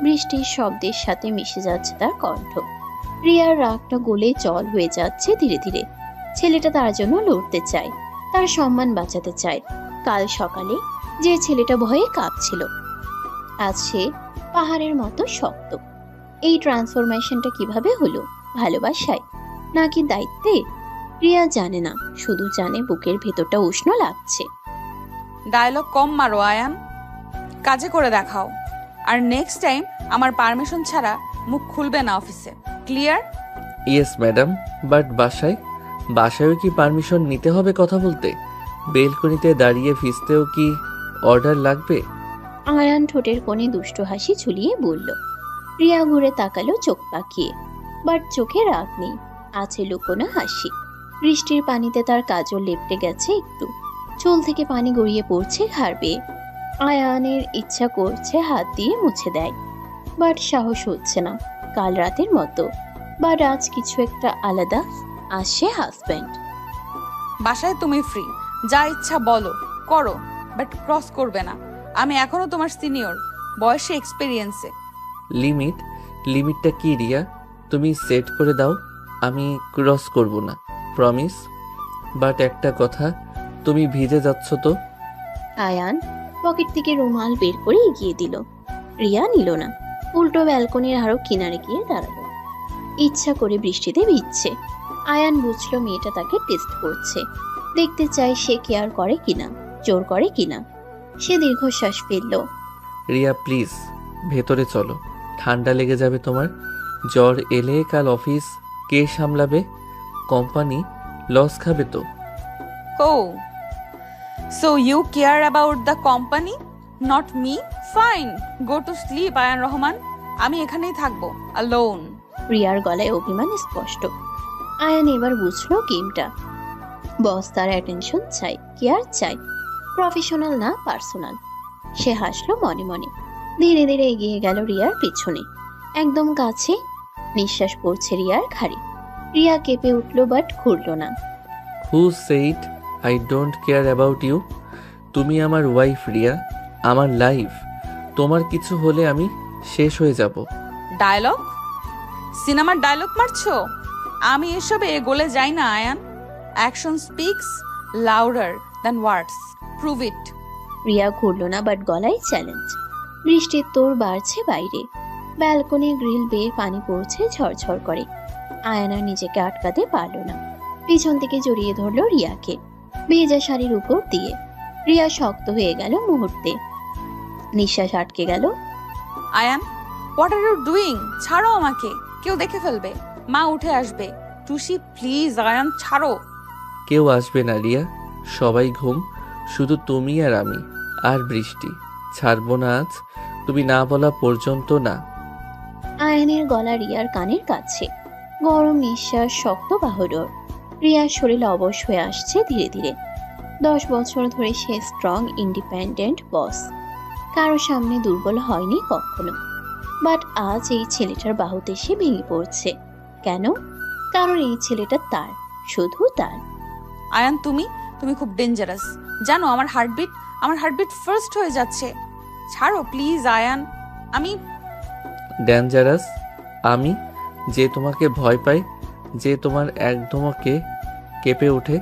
বৃষ্টির শব্দের সাথে মিশে যাচ্ছে তার কণ্ঠ। রিয়ার রাগটা গলে জল হয়ে যাচ্ছে ধীরে ধীরে। ছেলেটা তার জন্য লড়তে চায়, তার সম্মান বাঁচাতে চায়। কাল সকালে যে ছেলেটা ভয়ে কাঁপছিল, আজ সে পাহাড়ের মতো শক্ত। এই ট্রান্সফরমেশনটা কিভাবে হলো? ভালোবাসায় নাকি দায়িত্বে? রিয়া জানে না, শুধু জানে বুকের ভেতরটা উষ্ণ লাগছে। ডায়লগ কম মারো আয়ান, কাজে করে দেখাও। আর নেক্সট টাইম আমার পারমিশন ছাড়া মুখ খুলবে না অফিসে। ক্লিয়ার? ইয়েস ম্যাডাম, বাট বাসায়ও কি পারমিশন নিতে হবে কথা বলতে? বেলকনিতে দাঁড়িয়ে ভিজতেও কি অর্ডার লাগবে? আয়ান ঠোঁটের কোণে দুষ্টু হাসি ঝুলিয়ে বলল। রিয়া ঘুরে তাকালো চোখ পাকিয়ে, বাট চোখে রাগ নেই, আছে লুকোনো হাসি। বৃষ্টির পানিতে তার কাজল লেপটে গেছে একটু, চুল থেকে পানি গড়িয়ে পড়ছে ঘাড় বেয়ে। আয়ানের ইচ্ছা করছে হাত দিয়ে মুছে দেয়, বাট সাহস হচ্ছে না। কাল রাতের মতো, বাট আজ কিছু একটা আলাদা। আসে হাজব্যান্ড। বাসায় তুমি ফ্রি, যা ইচ্ছা বলো করো, বাট ক্রস করবে না। আমি এখনো তোমার সিনিয়র, বয়সে এক্সপেরিয়েন্সে। লিমিটটা কি রিয়া? তুমি সেট করে দাও, আমি ক্রস করব না, প্রমিস। বাট একটা কথা, তুমি ভিজে যাচ্ছ তো। আয়ান পকেট থেকে রুমাল বের করে এগিয়ে দিল। রিয়া নিল না, উল্টো ব্যালকনির আরো কিনারে গিয়ে দাঁড়ালো। ইচ্ছা করে বৃষ্টিতে ভিজছে। আয়ান বুঝলো মেয়েটা তাকে টেস্ট করছে, দেখতে চাই সে কেয়ার করে কিনা, জোর করে কিনা। সে দীর্ঘশ্বাস ফেলল। রিয়া প্লিজ ভেতরে চলো, ঠান্ডা লেগে যাবে তোমার। জ্বর এলে কাল অফিস কে সামলাবে? কোম্পানি লস খাবে তো। Oh, so you care about the company, not me? Fine, go to sleep, Ayaan Rahman. আমি এখানেই থাকবো, alone. রিয়ার গলায় অভিমান স্পষ্ট। আয়ান এবার বুঝলো গেমটা। বস তার অ্যাটেনশন চাই, কেয়ার চাই, প্রফেশনাল না পার্সোনাল। সে হাসলো মনে মনে, ধীরে ধীরে এগিয়ে গেল রিয়ার পিছনে, একদম কাছে। নিঃশ্বাস পড়ছে রিয়ার ঘাড়ে। রিয়া কেঁপে উঠল, বাট ঘুরল না। Who said I don't care about you? তুমি আমার ওয়াইফ রিয়া, আমার লাইফ। তোমার কিছু হলে আমি শেষ হয়ে যাব। ডায়লগ? সিনেমার ডায়লগ মারছো? আমি এসবে গলে যাই না Ayaan. Action speaks louder than words, prove it. Riya ঘুরল না, বাট গলায় চ্যালেঞ্জ। বৃষ্টির তোর বাড়ছে বাইরে, ব্যালকনির গ্রিল বেয়ে পানি পড়ছে ঝরঝর করে। আয়ান আর নিজেকে আটকাতে পারল না, পিছন থেকে জড়িয়ে ধরল রিয়াকে ভেজা শাড়ির উপর দিয়ে। রিয়া শক্ত হয়ে গেল মুহূর্তে, নিঃশ্বাস আটকে গেল। Ayaan, what are you doing? ছাড়ো আমাকে, কেউ দেখে ফেলবে, মা উঠে আসবে। টুসি প্লিজ আয়ান, ছাড়ো। কেউ আসবে না রিয়া, সবাই ঘুম, শুধু তুমি আর আমি আর বৃষ্টি। ছাড়বো না আজ, তুমি না বলা পর্যন্ত না। আয়ানের গলা রিয়ার কানের কাছে, গরম নিঃশ্বাস, শক্ত বাহুডোর। রিয়ার শরীর অবশ হয়ে আসছে ধীরে ধীরে। 10 বছর ধরে সে স্ট্রং ইন্ডিপেন্ডেন্ট বস, কারো সামনে দুর্বল হয়নি কখনো। বাট আজ এই ছেলেটার বাহুতে সে ভেঙে পড়ছে। কেন? কারণ এই ছেলেটা তার, শুধু তার। আয়ান, তুমি খুব ডেঞ্জারাস জানো। আমার হার্টবিট ফার্স্ট হয়ে যাচ্ছে। ছাড়ো প্লিজ আয়ান। আমি ডেঞ্জারাস? আমি যে তোমাকে ভয় পাই, যে তোমার একদমকে কেঁপে ওঠে,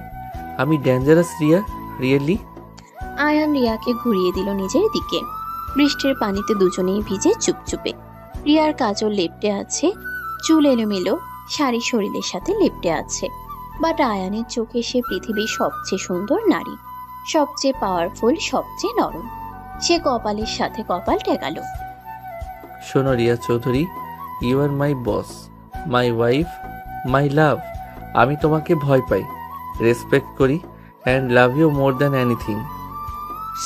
আমি ডেঞ্জারাস রিয়া? রিয়েলি? আয়ান রিয়াকে ঘুরিয়ে দিল নিজের দিকে। বৃষ্টির পানিতে দুজনেই ভিজে চুপচুপে। রিয়ার কাজল লেপটে আছে, চুল এলোমেলো, শাড়ি শরীরের সাথে লেপটে আছে। বাট আয়ানের চোখে সে পৃথিবীর সবচেয়ে সুন্দর নারী, সবচেয়ে পাওয়ারফুল, সবচেয়ে নরম। সে কপালের সাথে কপাল টেকালো। শোনো Riya Chowdhury, you are my boss, my wife, my love. আমি তোমাকে ভয় পাই, রেসপেক্ট করি and love you more than anything.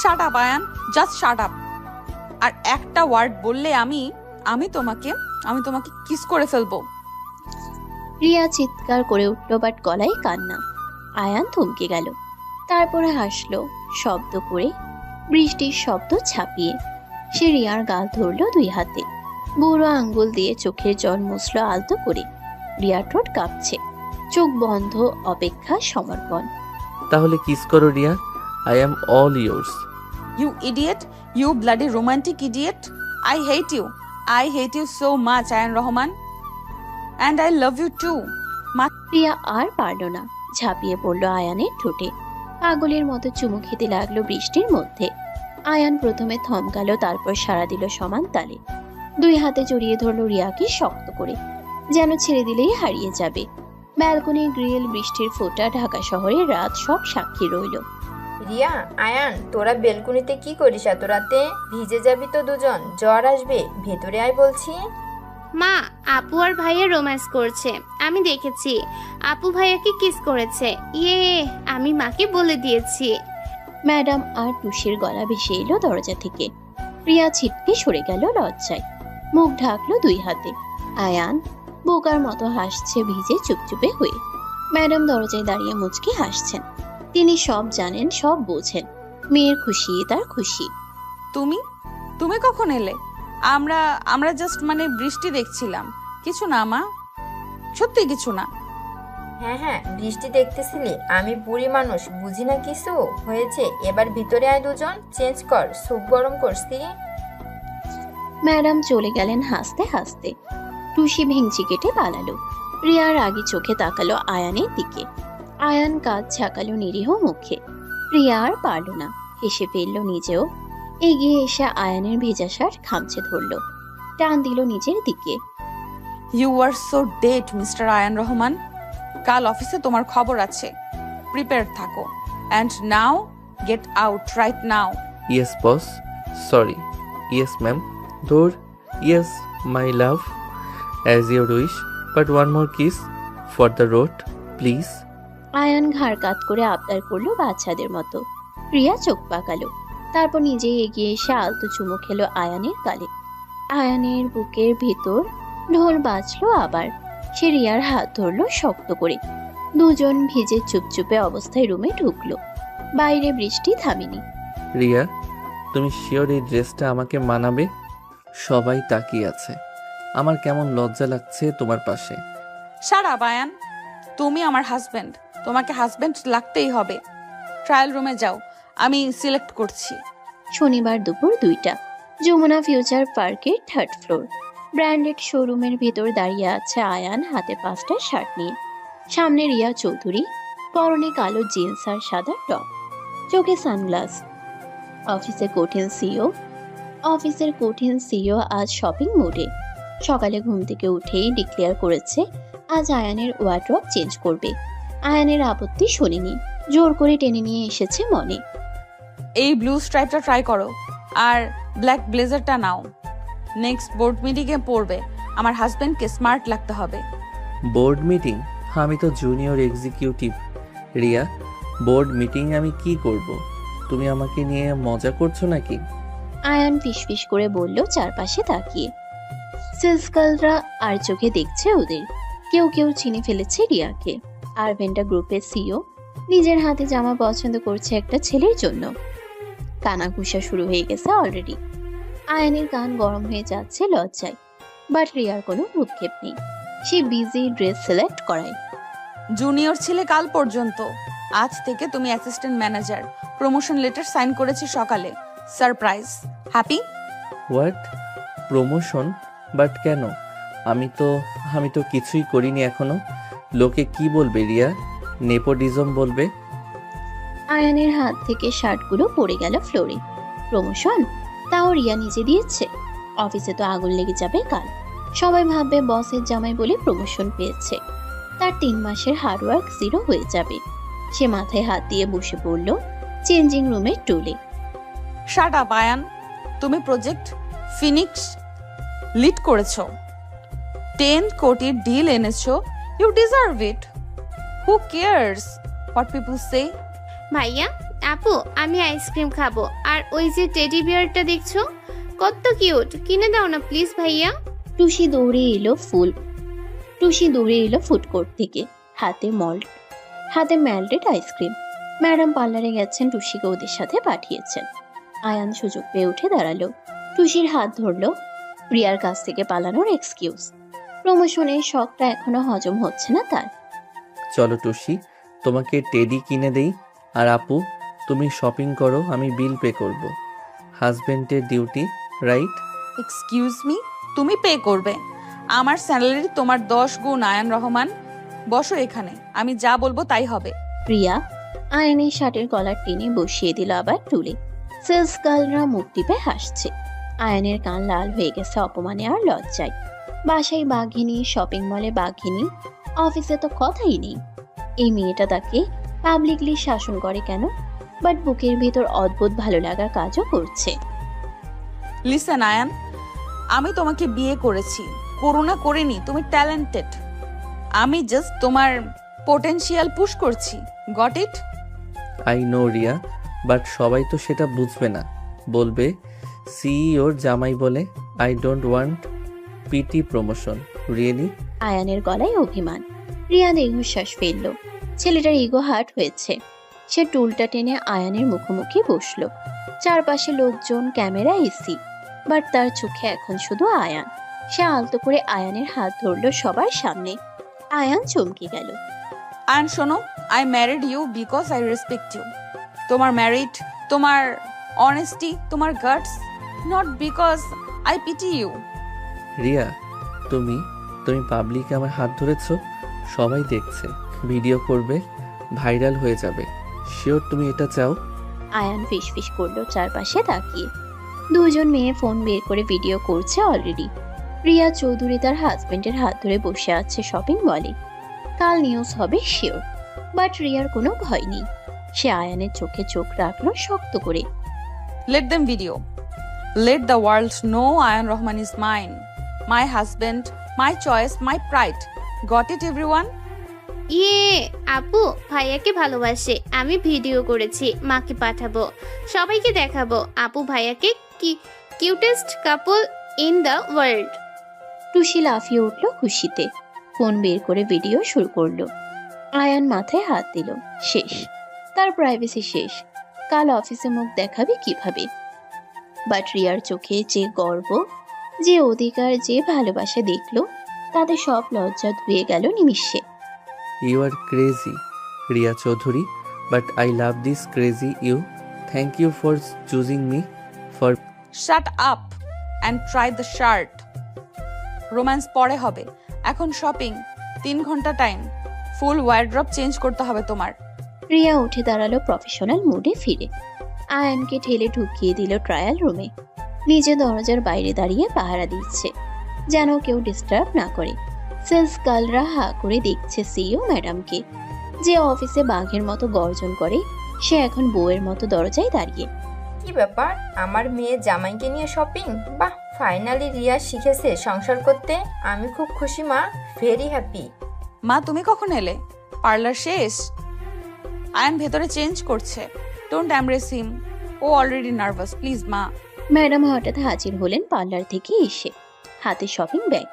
Shut up Ayaan, just shut up. আর একটা ওয়ার্ড বললে আমি তোমাকে কিস করে ফেলবো। রিয়া চিৎকার করে উঠল, বাট গলায় কান্না। আয়ান থমকে গেল, তারপরে হাসলো শব্দ করে, বৃষ্টির শব্দ ছাপিয়ে। সে রিয়ার গাল ধরলো 2 হাতে, বুড়ো আঙ্গুল দিয়ে চোখের জল মুছলো আলতো করে। রিয়ার ঠোঁট কাঁপছে, চোখ বন্ধ, অপেক্ষা, সমর্পণ। তাহলে কিস করো Riya, I am all yours. You idiot! You bloody romantic idiot! I hate you. I hate you so much, Ayan Rahman. And I love you too. Riya আর পারল না, ঝাঁপিয়ে পড়লো আয়ানের ঠোঁটে। পাগলের মতো চুমু খেতে লাগলো বৃষ্টির মধ্যে। আয়ান প্রথমে থমকালো, তারপর সাড়া দিল সমান তালে। 2 হাতে জড়িয়ে ধরলো রিয়াকে শক্ত করে, যেন ছেড়ে দিলেই হারিয়ে যাবে। ব্যালকনি, গ্রিল, বৃষ্টির ফোঁটা, ঢাকা শহরের রাত সব সাক্ষী রইল। রিয়া, আয়ান, তোরা বেলকুনিতে কি করিস এত রাতে? ভিজে যাবি তো দুজন, জ্বর আসবে। ভেতরে আয় বলছি। মা, আপু আর ভাইয়া রোম্যান্স করছে, আমি দেখেছি। আপু ভাইয়াকে কিস করেছে। ইয়ে, আমি মাকে বলে দিয়েছি। ম্যাডাম আর টুসির গলা ভেসে এলো দরজা থেকে। রিয়া ছিটকে সরে গেল লজ্জায়, মুখ ঢাকলো 2 হাতে। আয়ান বোকার মতো হাসছে ভিজে চুপচুপে হয়ে। ম্যাডাম দরজায় দাঁড়িয়ে মুচকি হাসছেন। তিনি সব জানেন, সব বোঝেন। মেয়ের খুশি তার খুশি। তুমি কখন এলে? আমরা জাস্ট বৃষ্টি দেখছিলাম। কিছু না মা, সত্যি কিছু না। হ্যাঁ, বৃষ্টি দেখতেছিলি? আমি বুড়ি মানুষ, বুঝি না কিছু। হয়েছে, এবার ভিতরে আয় দুজন, চেঞ্জ কর, স্যুপ গরম করছি। ম্যাডাম চলে গেলেন হাসতে হাসতে। টুসি ভেঙচি কেটে পালালো। রিয়ার আগে চোখে তাকালো আয়ানের দিকে। আয়ান কাজ ঝাঁকালো নিরীহ মুখে। রিয়া আর পারল না, হেসে ফেলল নিজেও। এগিয়ে এসে আয়ানের ভেজা শার্ট খামচে ধরল, টান দিল নিজের দিকে। You are so dead, mister Ayaan Rahman. কাল অফিসে তোমার খবর আছে, প্রিপেয়ার থাকো। And now get out right now. Yes boss, sorry. Yes ma'am. ধুর, yes my love, as your wish, but one more kiss for the road please. Ayaan ঘাড় কাত করে আবদার করলো বাচ্চাদের মতো। রিয়া চোখ পাকালো, তারপর নিজেই এগিয়ে এসে আলতো চুমু খেলো আয়ানের গালে। আয়ানের বুকের ভেতর ঢোল বাজলো আবার। সে রিয়ার হাত ধরলো শক্ত করে। দুজন ভিজে চুপচুপে অবস্থায় রুমে ঢুকলো। বাইরে বৃষ্টি থামেনি। রিয়া, তুমি শিওর এই ড্রেসটা আমাকে মানাবে? সবাই তাকিয়ে আছে, আমার কেমন লজ্জা লাগছে তোমার পাশে। সারা বায়ান, তুমি আমার হাজবেন্ড, তোমাকে হাজবেন্ড লাগতেই হবে। ট্রায়াল রুমে যাও, আমি সিলেক্ট করছি। শনিবার দুপুর 2টা, যমুনা ফিউচার পার্কের 3rd ফ্লোর। ব্র্যান্ডেড শোরুমের ভেতর দাঁড়িয়ে আছে আয়ান, হাতে 5টা শার্ট নিয়ে। সামনে রিয়া চৌধুরী, পরনে কালো জিন্স আর সাদা টপ, চোখে সানগ্লাস। অফিসের কঠিন সিইও আজ শপিং মুডে। সকালে ঘুম থেকে উঠেই ডিক্লেয়ার করেছে আজ আয়ানের ওয়ার্ড্রপ চেঞ্জ করবে। আয়ানের আপত্তি শোনেনি, জোর করে টেনে নিয়ে এসেছে মনে। এই ব্লু স্ট্রাইপটা ট্রাই করো, আর ব্ল্যাক ব্লেজারটা নাও। নেক্সট বোর্ড মিটিংয়ে পড়বে, আমার হাজবেন্ডকে স্মার্ট লাগতে হবে। Board meeting? আমি তো junior executive. Riya, board meeting আমি কি করব? তুমি আমাকে নিয়ে মজা করছো নাকি? আয়ান ফিসফিস করে বলল চারপাশে তাকিয়ে। সেলসকালরা আর চোখে দেখছে ওদের। কেউ কেউ চিনে ফেলেছে রিয়াকে। আরভেন্টা গ্রুপের সিইও নিজের হাতে জামা পছন্দ করছে একটা ছেলের জন্য। কানাঘুষা শুরু হয়ে গেছে অলরেডি। আয়ানের গান গরম হয়ে যাচ্ছে লজ্জায়, বাট রিয়ার কোনো ভ্রুক্ষেপ নেই। সে বিজি ড্রেস সিলেক্ট করায়। জুনিয়র ছিলে কাল পর্যন্ত, আজ থেকে তুমি assistant manager. Promotion letter sign করেছি সকালে। Surprise. Happy? What? Promotion? But কেন? আমি তো কিছুই করিনি এখনো। লোকে কি বলবে রিয়া? নেপোটিজম বলবে। আয়ানের হাত থেকে শার্টগুলো পড়ে গেল ফ্লোরে। প্রমোশন? তাও রিয়া নিজে দিয়েছে? অফিসে তো আগুন লেগে যাবে কাল। সবাই ভাববে বসের জামাই বলে প্রমোশন পেয়েছে। তার 3 মাসের হার্ডওয়ার্ক জিরো হয়ে যাবে। সে মাথায় হাত দিয়ে বসে পড়ল চেঞ্জিং রুমের টুলে। শাট আপ আয়ান, তুমি প্রজেক্ট ফিনিক্স লিড করেছো, 10 কোটির ডিল এনেছো। You deserve it. Who cares what people say? ভাইয়া, আপু, আমি আইসক্রিম খাবো। আর ওই যে টেডি বিয়ারটা দেখছো, কত কিউট, কিনে দাও না প্লিজ ভাইয়া। টুসি দৌড়ে এলো ফুড কোর্ট থেকে, হাতে মেল্টেড আইসক্রিম। ম্যাডাম পার্লারে গেছেন, টুসিকে ওদের সাথে পাঠিয়েছেন। আয়ান সুযোগ পেয়ে উঠে দাঁড়ালো, টুসির হাত ধরলো। প্রিয়ার কাছ থেকে পালানোর এক্সকিউজ। প্রমোশনের শখটা এখনো হজম হচ্ছে না তার। চলো টুসি, তোমাকে টেডি কিনে দেই। আর আপু, তুমি শপিং করো, আমি বিল পে করব। হাজবেন্ডের ডিউটি, রাইট? এক্সকিউজ মি, তুমি পে করবে? আমার স্যালারি তোমার 10 গুণ। আয়ান রহমান, বসো এখানে, আমি যা বলবো তাই হবে। প্রিয়া আয়নের শার্টের কলার টেনে বসিয়ে দিল আবার টুলে। সেলস গার্লরা মুখ টিপে হাসছে। আয়নের কান লাল হয়ে গেছে অপমানে আর লজ্জায়। বাসায় বাঘিনী, শপিং মলে বাঘিনী, অফিসে তো কথাই নেই। এই মেয়েটা তাকে পাবলিকলি শাসন করে কেন? বাট বুকের ভেতর অদ্ভুত ভালো লাগার কাজও করছে। লিসেন আয়ান, আমি তোমাকে বিয়ে করেছি, করোনা করিনি। তুমি ট্যালেন্টেড, আমি জাস্ট তোমার পোটেনশিয়াল পুশ করছি। Got it? I know Riya, but সবাই তো সেটা বুঝবে না। বলবে সিইওর জামাই বলে। I don't want pity promotion. Really? আয়ানের গলায় অভিমান। রিয়া দীর্ঘশ্বাস ফেলল। ছেলেটার ইগো হার্ট হয়েছে। সে টুলটা টেনে আয়ানের মুখোমুখি বসলো। চারপাশে লোকজন, ক্যামেরা, এসি, বাট তার চোখে এখন শুধু আয়ান। সে আলতো করে আয়ানের হাত ধরলো সবার সামনে। আয়ান চমকে গেল। আয়ান শোনো, I married you because I respect you. তোমার ম্যারিড, তোমার অনেস্টি, তোমার guts, not because I pity you. Riya, তুমি তুমি পাবলিকে আমার হাত ধরেছো, সবাই দেখছে, ভিডিও করবে, ভাইরাল হয়ে যাবে। শিওর তুমি এটা চাও? আয়ান ফিসফিস করলো চারপাশে তাকিয়ে। দুজন মেয়ে ফোন বের করে ভিডিও করছে অলরেডি। রিয়া চৌধুরী তার হাজবেন্ডের হাত ধরে বসে আছে শপিং মলে। কাল নিউজ হবে শিওর। বাট রিয়ার কোনো ভয় নেই। সে আয়ানের চোখে চোখ রাখলো শক্ত করে। Let them video. Let the world know Ayan Rahman is mine. My husband, my choice, my pride. Got it, everyone? ইয়ে, আপু ভাইয়াকে ভালোবাসে, আমি ভিডিও করেছি, মাকে পাঠাবো, সবাইকে দেখাবো আপু ভাইয়াকে কি cutest couple in the world. Tusi লাফিয়ে উঠল খুশিতে। ফোন বের করে ভিডিও শুরু করলো। আয়ান মাথায় হাত দিল। শেষ, তার প্রাইভেসি শেষ। কাল অফিসে মুখ দেখাবে কিভাবে? বাট রিয়ার চোখে যে গর্ব, যে অধিকার, যে ভালোবাসা দেখলো, তাদের সব লজ্জা ধুয়ে গেল নিমিষে। You are crazy Riya Chowdhury, but I love this crazy you. Thank you for choosing me for. Shut up and try the shirt. Romance পরে হবে, এখন শপিং। 3 ঘন্টা টাইম, ফুল ওয়ার্ড্রপ চেঞ্জ করতে হবে তোমার। রিয়া উঠে দাঁড়ালো প্রফেশনাল মুডে ফিরে। আয়ানকে ঠেলে ঢুকিয়ে দিল ট্রায়াল রুমে। নিজে দরজার বাইরে দাঁড়িয়ে পাহারা দিচ্ছে, যেন কেউ ডিস্টার্ব না করে। সেলস গার্লরা হা করে দেখছে সিইও ম্যাডামকে, যে অফিসে বাঘের মতো গর্জন করে, সে এখন বউয়ের মতো দরজায় দাঁড়িয়ে। কি ব্যাপার, আমার মেয়ে জামাইকে নিয়ে শপিং? বাহ, ফাইনালি রিয়া শিখেছে সংসার করতে। আমি খুব খুশি মা, ভেরি হ্যাপি। মা তুমি কখন এলে? পার্লার শেষ? আয়ান ভেতরে চেঞ্জ করছে। ডোন্ট এমব্রেস হিম, ও অলরেডি নার্ভাস। প্লিজ মা। ম্যাডাম হঠাৎ হাজির হলেন পার্লার থেকে এসে, হাতে শপিং ব্যাগ।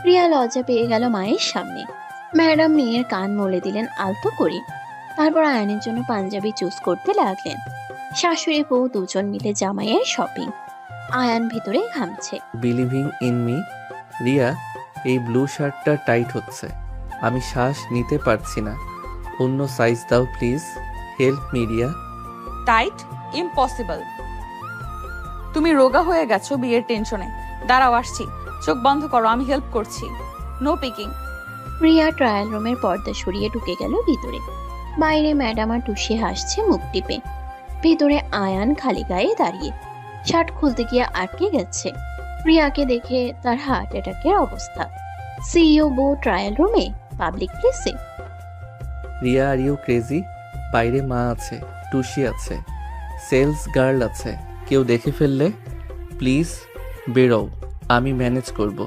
রিয়া লজ্জা পেয়ে গেল মায়ের সামনে। ম্যাডাম মেয়ের কান মলে দিলেন আলতো করে। তারপর আয়ানের জন্য পাঞ্জাবি চুজ করতে লাগলেন। শাশুড়ি বউ দুজন মিলে জামাইয়ের শপিং। আয়ান ভিতরে ঘামছে। Believing in me. রিয়া, এই ব্লু শার্টটা টাইট হচ্ছে, আমি শ্বাস নিতে পারছি না। অন্য সাইজ দাও please. Help me Riya. Tight? Impossible. তুমি রোগা হয়ে গেছো বিয়ের টেনশনে। দাঁড়াও আসছি, চোখ বন্ধ করো, আমি হেল্প করছি। No Peking. রিয়া ট্রায়াল রুমের পর্দা সরিয়ে ঢুকে গেল ভিতরে। বাইরে ম্যাডাম আর টুসি হাসছে মুখ টিপে। ভিতরে আয়ান খালি গায়ে দাঁড়িয়ে, শার্ট খুলতে গিয়ে আটকে গেছে। রিয়াকে দেখে তার হার্ট অ্যাটাকের অবস্থা। সিইও বউ ট্রায়াল রুমে, পাবলিক প্লেসে। Riya, are you crazy? বাইরে মা আছে, টুসি আছে, সেলস গার্ল আছে। কেউ দেখে ফেললে প্লিজ বেরো, আমি ম্যানেজ করব।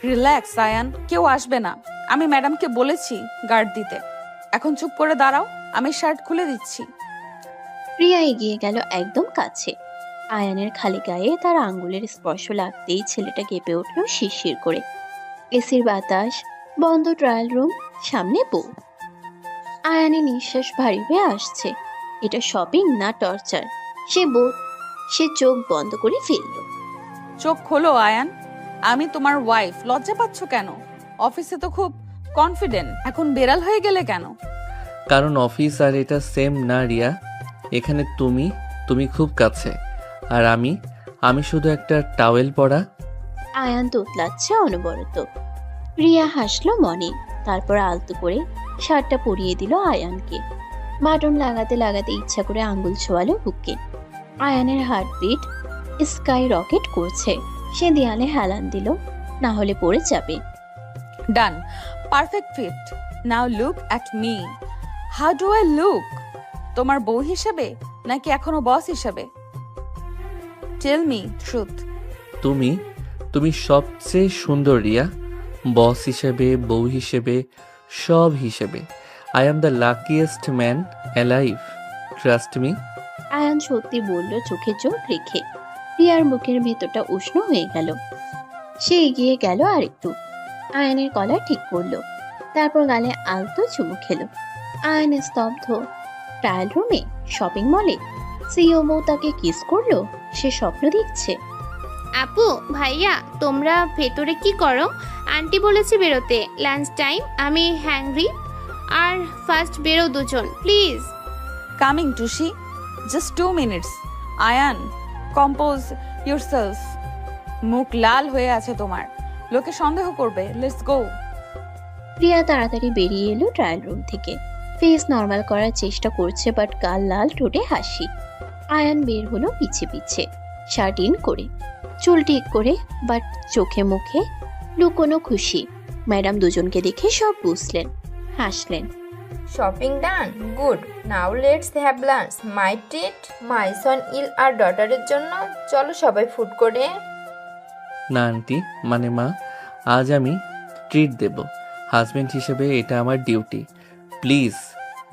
রিল্যাক্স আয়ান, কেউ আসবে না। আমি ম্যাডামকে বলেছি গার্ড দিতে। এখন চুপ করে দাঁড়াও, আমি শার্ট খুলে দিচ্ছি। রিয়া এগিয়ে গেল একদম কাছে। আয়ানের খালি গায়ে তার আঙ্গুলের স্পর্শ লাগতেই ছেলেটা কেঁপে উঠল শিরশির করে। এসির বাতাস, বন্ধ ট্রায়াল রুম, সামনে বউ। আয়ানের নিঃশ্বাস ভারী হয়ে আসছে। এটা শপিং না টর্চার? সে চোখ বন্ধ করে ফেলল। চোখ খোলো আয়ান, আমি তোমার ওয়াইফ। লজ্জা পাচ্ছ কেন? অফিসে তো খুব কনফিডেন্ট, এখন বেড়াল হয়ে গেলে কেন? কারণ অফিস আর এটা সেম না রিয়া। এখানে তুমি খুব কাছে, আর আমি শুধু একটা টাওয়েল পরা। আয়ান তোতলাচ্ছে অনবরত। রিয়া হাসলো মনে, তারপর আলতো করে শার্টটা পরিয়ে দিল আয়ানকে। বাটন লাগাতে লাগাতে ইচ্ছা করে আঙ্গুল ছোয়ালো বুকে। আয়ানের হার্টবিট স্কাই রকেট করছে। সে দেয়ালে হেলান দিল, না হলে পড়ে যাবে। Done, perfect fit. Now look at me. How do I look? তোমার বউ হিসেবে নাকি এখনো বস হিসেবে? Tell me truth. তুমি সবচেয়ে সুন্দর রিয়া। বস হিসেবে, বউ হিসেবে, সব হিসেবে। I am the luckiest man alive, trust me. Ayaan সত্যি বলল চোখে চোখ রেখে। রিয়ার বুকের ভেতরটা উষ্ণ হয়ে গেল। সে এগিয়ে গেল আরেকটু, আয়ানের গলা ঠিক করলো, তারপর গালে আলতো চুমু খেলো। আয়ান স্তব্ধ। ট্রায়াল রুমে, শপিং মলে সিও বউ তাকে কিস করলো। সে স্বপ্ন দেখছে। আপু ভাইয়া তোমরা ভেতরে কি করো? আন্টি বলেছে বেরোতে, লাঞ্চ টাইম, আমি হ্যাংরি। আর ফার্স্ট বেরো দুজন please. Coming Tushi, just 2 minutes. Ayaan, compose yourself. মুখ লাল হয়ে আছে তোমার, লোকে সন্দেহ করবে। Let's go. রিয়া তাড়াতাড়ি বেরিয়ে এলো ট্রায়াল রুম থেকে। ফেস নর্মাল করার চেষ্টা করছে, বাট গাল লাল, ঠোঁটে হাসি। আয়ান বের হলো পিছে পিছে, শার্ট ইন করে, চুল ঠিক করে, বাট চোখে মুখে লুকোনো খুশি। ম্যাডাম দুজনকে দেখে সব বুঝলেন, হাসলেন। Shopping done, good. Now let's have lunch. My treat, my son in law আর ডটারের জন্য। চলো সবাই ফুড করে। না আন্টি, মানে মা, আজ আমি ট্রিট দেব। হাজবেন্ড হিসেবে এটা আমার duty. Please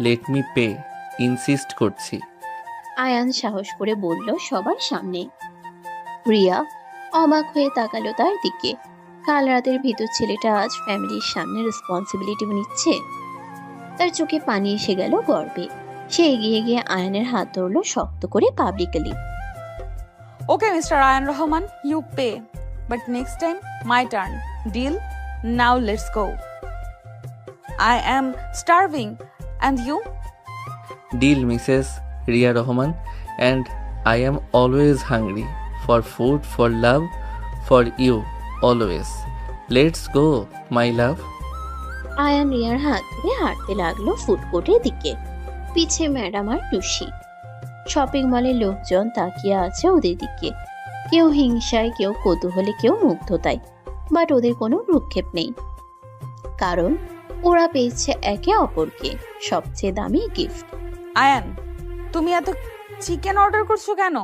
let me pay, insist করছি। আয়ান সাহস করে বলল সবার সামনে। রিয়া অবাক হয়ে তাকালো তার দিকে। কাল রাতের ভিতর ছেলেটা আজ ফ্যামিলির সামনে রেসপন্সিবিলিটি নিচ্ছে। তার চোখে পানি এসে গেল গর্বে। সে এগিয়ে গিয়ে আয়ানের হাত ধরলো শক্ত করে, publicly. Okay mister Ayaan Rahman, you pay, but next time my turn. Deal? Now let's go. I am starving and you? Deal missus Riya Rahman, and I am always hungry for food, for love, for you always. Let's go my love. Ayaan রিয়ার হাত ধরে হাঁটতে লাগলো ফুডকোর্টের দিকে। পিছে ম্যাডাম আর টুসি। শপিং মলে লোকজন তাকিয়ে আছে ওদের দিকে, কেউ হিংসায়, কেউ কৌতূহলে, কেউ মুগ্ধতায়। বাট ওদের কোনো ভ্রুক্ষেপ নেই, কারণ ওরা পেয়েছে একে অপরকে সবচেয়ে দামি গিফট। আয়ান, তুমি এত চিকেন অর্ডার করছো কেন?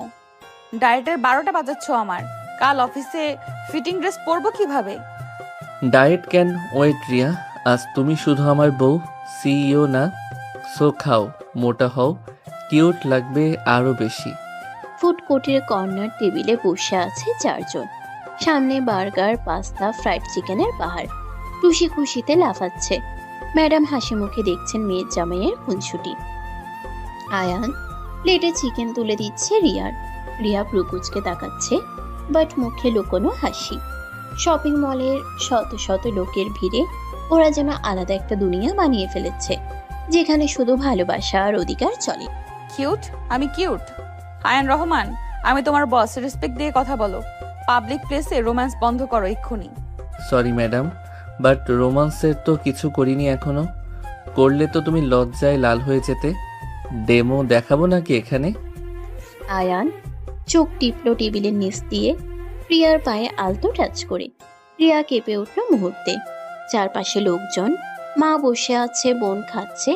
ডায়েটের 12টা বাজাচ্ছ আমার। কাল অফিসে ফিটিং ড্রেস পরবো কিভাবে? Diet can wait Riya. আজ তুমি শুধু আমার বউ, সিইও না। সো খাও, মোটা হও, কিউট লাগবে আরো বেশি। ফুডকোর্টের কর্নার টেবিলে বসে আছে 4 জন। সামনে বার্গার, পাস্তা, ফ্রাইড চিকেনের পাহাড়। টুসি খুশিতে লাফাচ্ছে। ম্যাডাম হাসি মুখে দেখছেন মেয়ের জামাইয়ের খুনসুটি। আয়ান প্লেটে চিকেন তুলে দিচ্ছে রিয়ার। রিয়া প্রকুচকে তাকাচ্ছে, বাট মুখে লুকোনো হাসি। শপিং মলের শত শত লোকের ভিড়ে ওরা যেন আলাদা একটা দুনিয়া বানিয়ে ফেলেছে, যেখানে শুধু ভালোবাসা আর অধিকার চলে। কিউট? আমি কিউট? আয়ান রহমান, আমি তোমার বস, রেসপেক্ট দিয়ে কথা বলো। পাবলিক প্লেসে রোম্যান্স বন্ধ করো এক্ষুনি। সরি ম্যাডাম, বাট রোমান্সের তো কিছু করিনি এখনো। করলে তো তুমি লজ্জায় লাল হয়ে যেতে। ডেমো দেখাবো নাকি এখানে? আয়ান চোখ টিপলো টেবিলের নিচ দিয়ে, প্রিয়ার পায়ে আলতো টাচ করে। প্রিয়া কেঁপে উঠল মুহূর্তে। চারপাশে লোকজন, মা বসে আছে, বোন খাচ্ছে,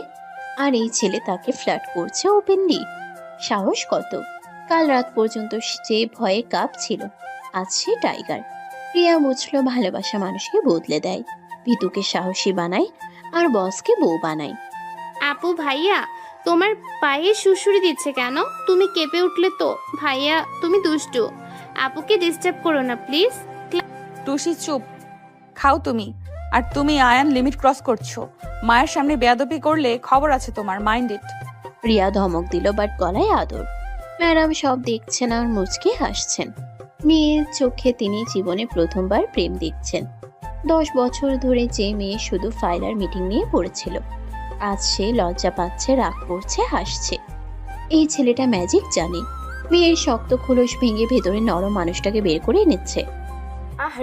আর এই ছেলে তাকে ফ্ল্যাট করছে ওপেনলি। সাহস কত! কাল রাত পর্যন্ত যে ভয়ে কাঁপছিল, আজ সে টাইগার। প্রিয়া বুঝলো ভালোবাসা মানুষকে বদলে দেয়, ভিতুকে সাহসী বানায়, আর বসকে বউ বানায়। আপু ভাইয়া তোমার পায়ে শুশুরি দিচ্ছে কেন? তুমি কেঁপে উঠলে তো। ভাইয়া তুমি দুষ্টু, আপুকে ডিস্টার্ব করো না প্লিজ। টুসি চুপ, খাও তুমি। আর তুমি আয়ান লিমিট ক্রস করছো। মায়ের সামনে বেয়াদবি করলে খবর আছে তোমার, মাইন্ড ইট। রিয়া ধমক দিল, বাট গলায় আদর। ম্যাডাম সব দেখছেন আর মুচকি হাসছেন। মেয়ের চোখে তিনি জীবনে প্রথমবার প্রেম দেখছেন। 10 বছর ধরে যে মেয়ে শুধু ফাইলার মিটিং নিয়ে পড়েছিল, আজ সে লজ্জা পাচ্ছে, রাগ করছে, হাসছে। এই ছেলেটা ম্যাজিক জানে। মেয়ের শক্ত খোলস ভেঙে ভেতরে নরম মানুষটাকে বের করে নিচ্ছে।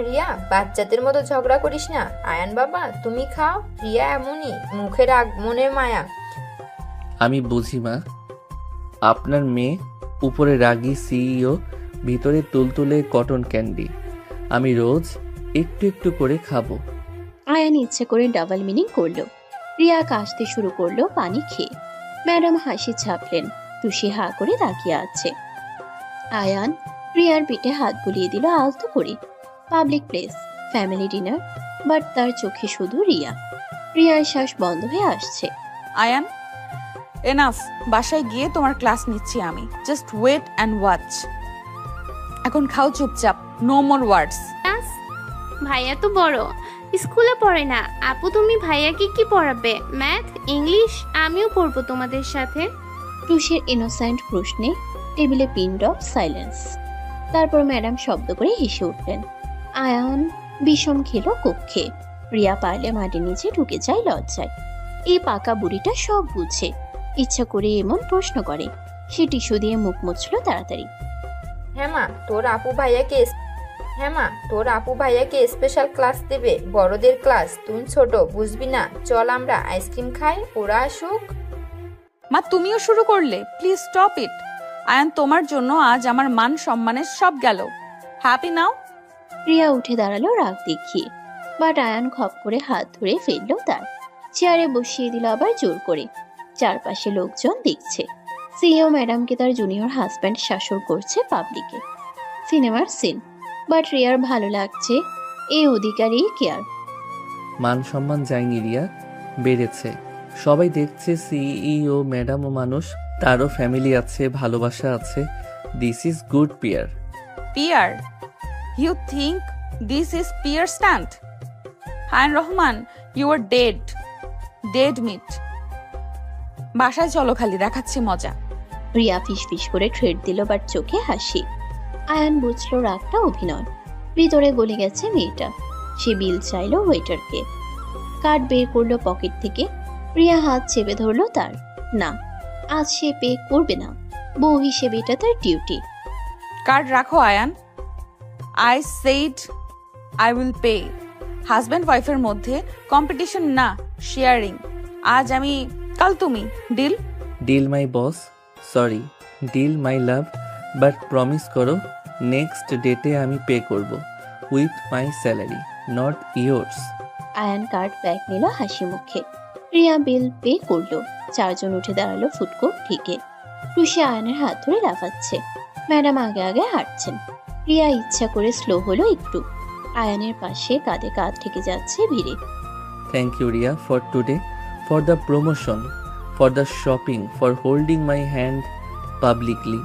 রিয়া, বাচ্চাদের মতো ঝগড়া করিস না। আয়ান বাবা, তুমি খাও। রিয়া এমনই, মুখে রাগ মনে মায়া। আমি বুঝি মা, আপনার মেয়ে উপরে রাগী সিইও, ভিতরে তুলতুলে কটন ক্যান্ডি। আমি রোজ একটু একটু করে খাবো। আয়ান ইচ্ছে করে ডাবল মিনিং করলো। রিয়া কাশতে শুরু করলো পানি খেয়ে। ম্যাডাম হাসি ছাপলেন। টুসি হা করে তাকিয়ে আছে। আয়ান রিয়ার পিঠে হাত বুলিয়ে দিল আলতো করে। Public place, family dinner, but তার চোখে শুধু রিয়া। রিয়ার শ্বাস বন্ধ হয়ে আসছে। আয়ান, এনাফ। বাসায় গিয়ে তোমার ক্লাস নিচ্ছি আমি। Just wait and watch. এখন খাও চুপচাপ, নো মোর ওয়ার্ডস। ক্লাস? ভাইয়া তো বড়, স্কুলে পড়ে না। আপু তুমি ভাইয়াকে কি পড়াবে? Math, English? আমিও পড়বো তোমাদের সাথে। টুসির ইনোসেন্ট প্রশ্নে টেবিলে পিন ড্রপ সাইলেন্স। তারপর ম্যাডাম শব্দ করে হেসে উঠলেন। আয়ান বিষম খেলো কক্ষে। রিয়া পারলে মাটির নিচে ঢুকে যায় লজ্জায়। এই পাকা বুড়িটা সব বুঝে, ইচ্ছা করে এমন প্রশ্ন করে। সে টিস্যু দিয়ে মুখ মুছল তাড়াতাড়ি। হ্যাঁ মা, তোর আপু ভাইয়াকে স্পেশাল ক্লাস দেবে, বড়দের ক্লাস। তুই ছোট, বুঝবি না। চল আমরা আইসক্রিম খাই, ওরা আসুক। মা, তুমিও শুরু করলে? Please stop it. আয়ান, তোমার জন্য আজ আমার মান সম্মানের সব গেল। হ্যাপি নাও? রিয়া উঠে দাঁড়ালো রাগ দেখিয়ে, বাট আয়ান খপ করে হাত ধরে ফেললো তার। চেয়ারে বসিয়ে দিল আবার জোর করে। চারপাশে লোকজন দেখছে। সিইও ম্যাডামকে তার জুনিয়র হাজব্যান্ড শাসন করছে পাবলিকে। সিনেমার সিন, বাট রিয়ার ভালো লাগছে। এই অধিকারী কেয়ার। মান সম্মান যায়নি রিয়া, বেড়েছে। সবাই দেখছে সিইও ম্যাডাম ও মানুষ, তারও ফ্যামিলি আছে, ভালোবাসা আছে। This is good peer. Peer? You think this is peer stand? Ayaan Rahman, you are dead. Dead meat. বাসায় চলো, খালি দেখাচ্ছি মজা। রিয়া ফিস ফিস করে ট্রেড দিল, বাট চোখে হাসি। আয়ান বুঝলো রাগটা অভিনয়। ভিতরে গলে গেছে মেয়েটা। সে বিল চাইলো ওয়েটারকে। কার্ড বের করলো পকেট থেকে। রিয়া হাত চেপে ধরলো তার। না, আজ সে পে করবে না। বউ হিসেবে এটা তার ডিউটি। কার্ড রাখো Ayaan. I said I will pay. Husband ওয়াইফের মধ্যে কম্পিটিশন না, শেয়ারিং। আজ আমি, কাল তুমি। Deal? Deal my boss, sorry, deal my love, but promise করো নেক্সট ডেটে আমি পে করব with my salary, not yours. Ayaan card bag নিল হাসি মুখে। রিয়া বিল পে করলো। চারজন উঠে দাঁড়ালো ফুডকোর্ট থেকে। টুসি আয়ানের হাত ধরে লাফাচ্ছে। ম্যাডাম আগে আগে হাঁটছেন। রিয়া ইচ্ছা করে স্লো হলো একটু। আয়ানের পাশে কাঁধে কাঁধ থেকে যাচ্ছে ভিড়ে। Thank you Riya for today, for the promotion, for the shopping, for holding my hand publicly.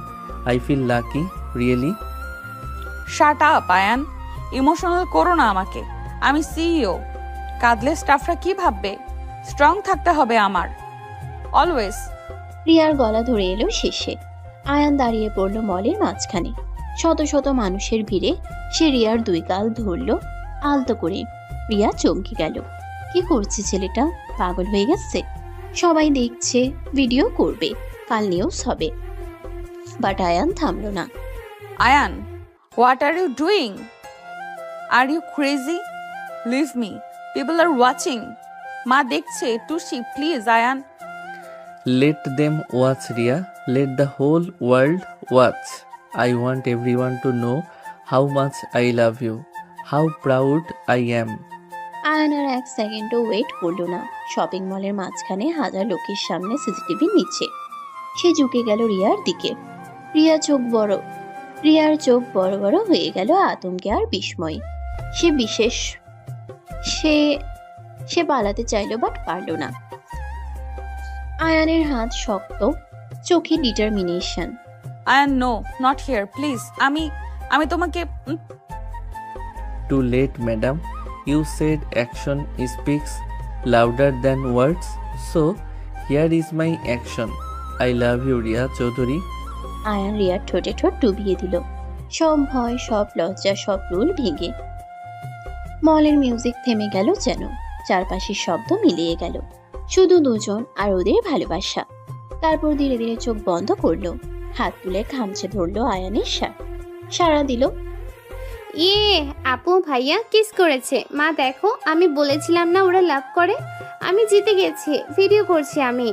I feel lucky, really. Shut up Ayaan, emotional করো না আমাকে। আমি সিইও। কাঁদলে স্টাফরা কি ভাববে? স্ট্রং থাকতে হবে আমার, অলওয়েজ। রিয়ার গলা ধরে এলো শেষে। আয়ান দাঁড়িয়ে পড়লো মলের মাঝখানে। শত শত মানুষের ভিড়ে সে রিয়ার দুই গাল ধরলো আলতো করে। রিয়া চমকে গেল। কি করছে ছেলেটা? পাগল হয়ে গেছে? সবাই দেখছে, ভিডিও করবে, কাল নিউজ হবে। বাট আয়ান থামলো না। Ayaan, what are you doing? Are you crazy? Leave me, people are watching. মা দেখছে। Tusi, please Ayaan. Let them watch, Ria. Let the whole world watch. I want everyone to know how much I love you, how proud I am. Ayaan আর এক সেকেন্ডও ওয়েট করলো না। শপিং মলের মাঝখানে হাজার লোকের সামনে সিসিটিভি নিচে সে ঝুঁকে গেল রিয়ার দিকে। রিয়ার চোখ বড় বড় হয়ে গেল আতঙ্কে আর বিস্ময়ে। সে পালাতে চাইলো, বাট পারল না। আয়ানের হাত শক্ত, চোখে determination. Ayaan, no, not here, please. আমি তোমাকে Too late, madam. You said action speaks louder than words. So, here is my action. I love you, Ria Chaudhary. Ayaan রিয়ার ঠোঁটে ঠোঁট ডুবিয়ে দিল। সব ভয়, সব লজ্জা, সব রুল ভেঙে। মলের মিউজিক থেমে গেল যেন, চারপাশের শব্দ মিলিয়ে গেল, শুধু দুজন আর ওদের ভালোবাসা। তারপর ধীরে ধীরে চোখ বন্ধ করলো, হাত তুলে খামচে ধরলো আয়ানের শার্ট, সাড়া দিল। ইয়ে, আপু ভাইয়া কিস করেছে। মা দেখো, আমি বলেছিলাম না ওরা লাভ করে। আমি জিতে গেছি, ভিডিও করছি আমি।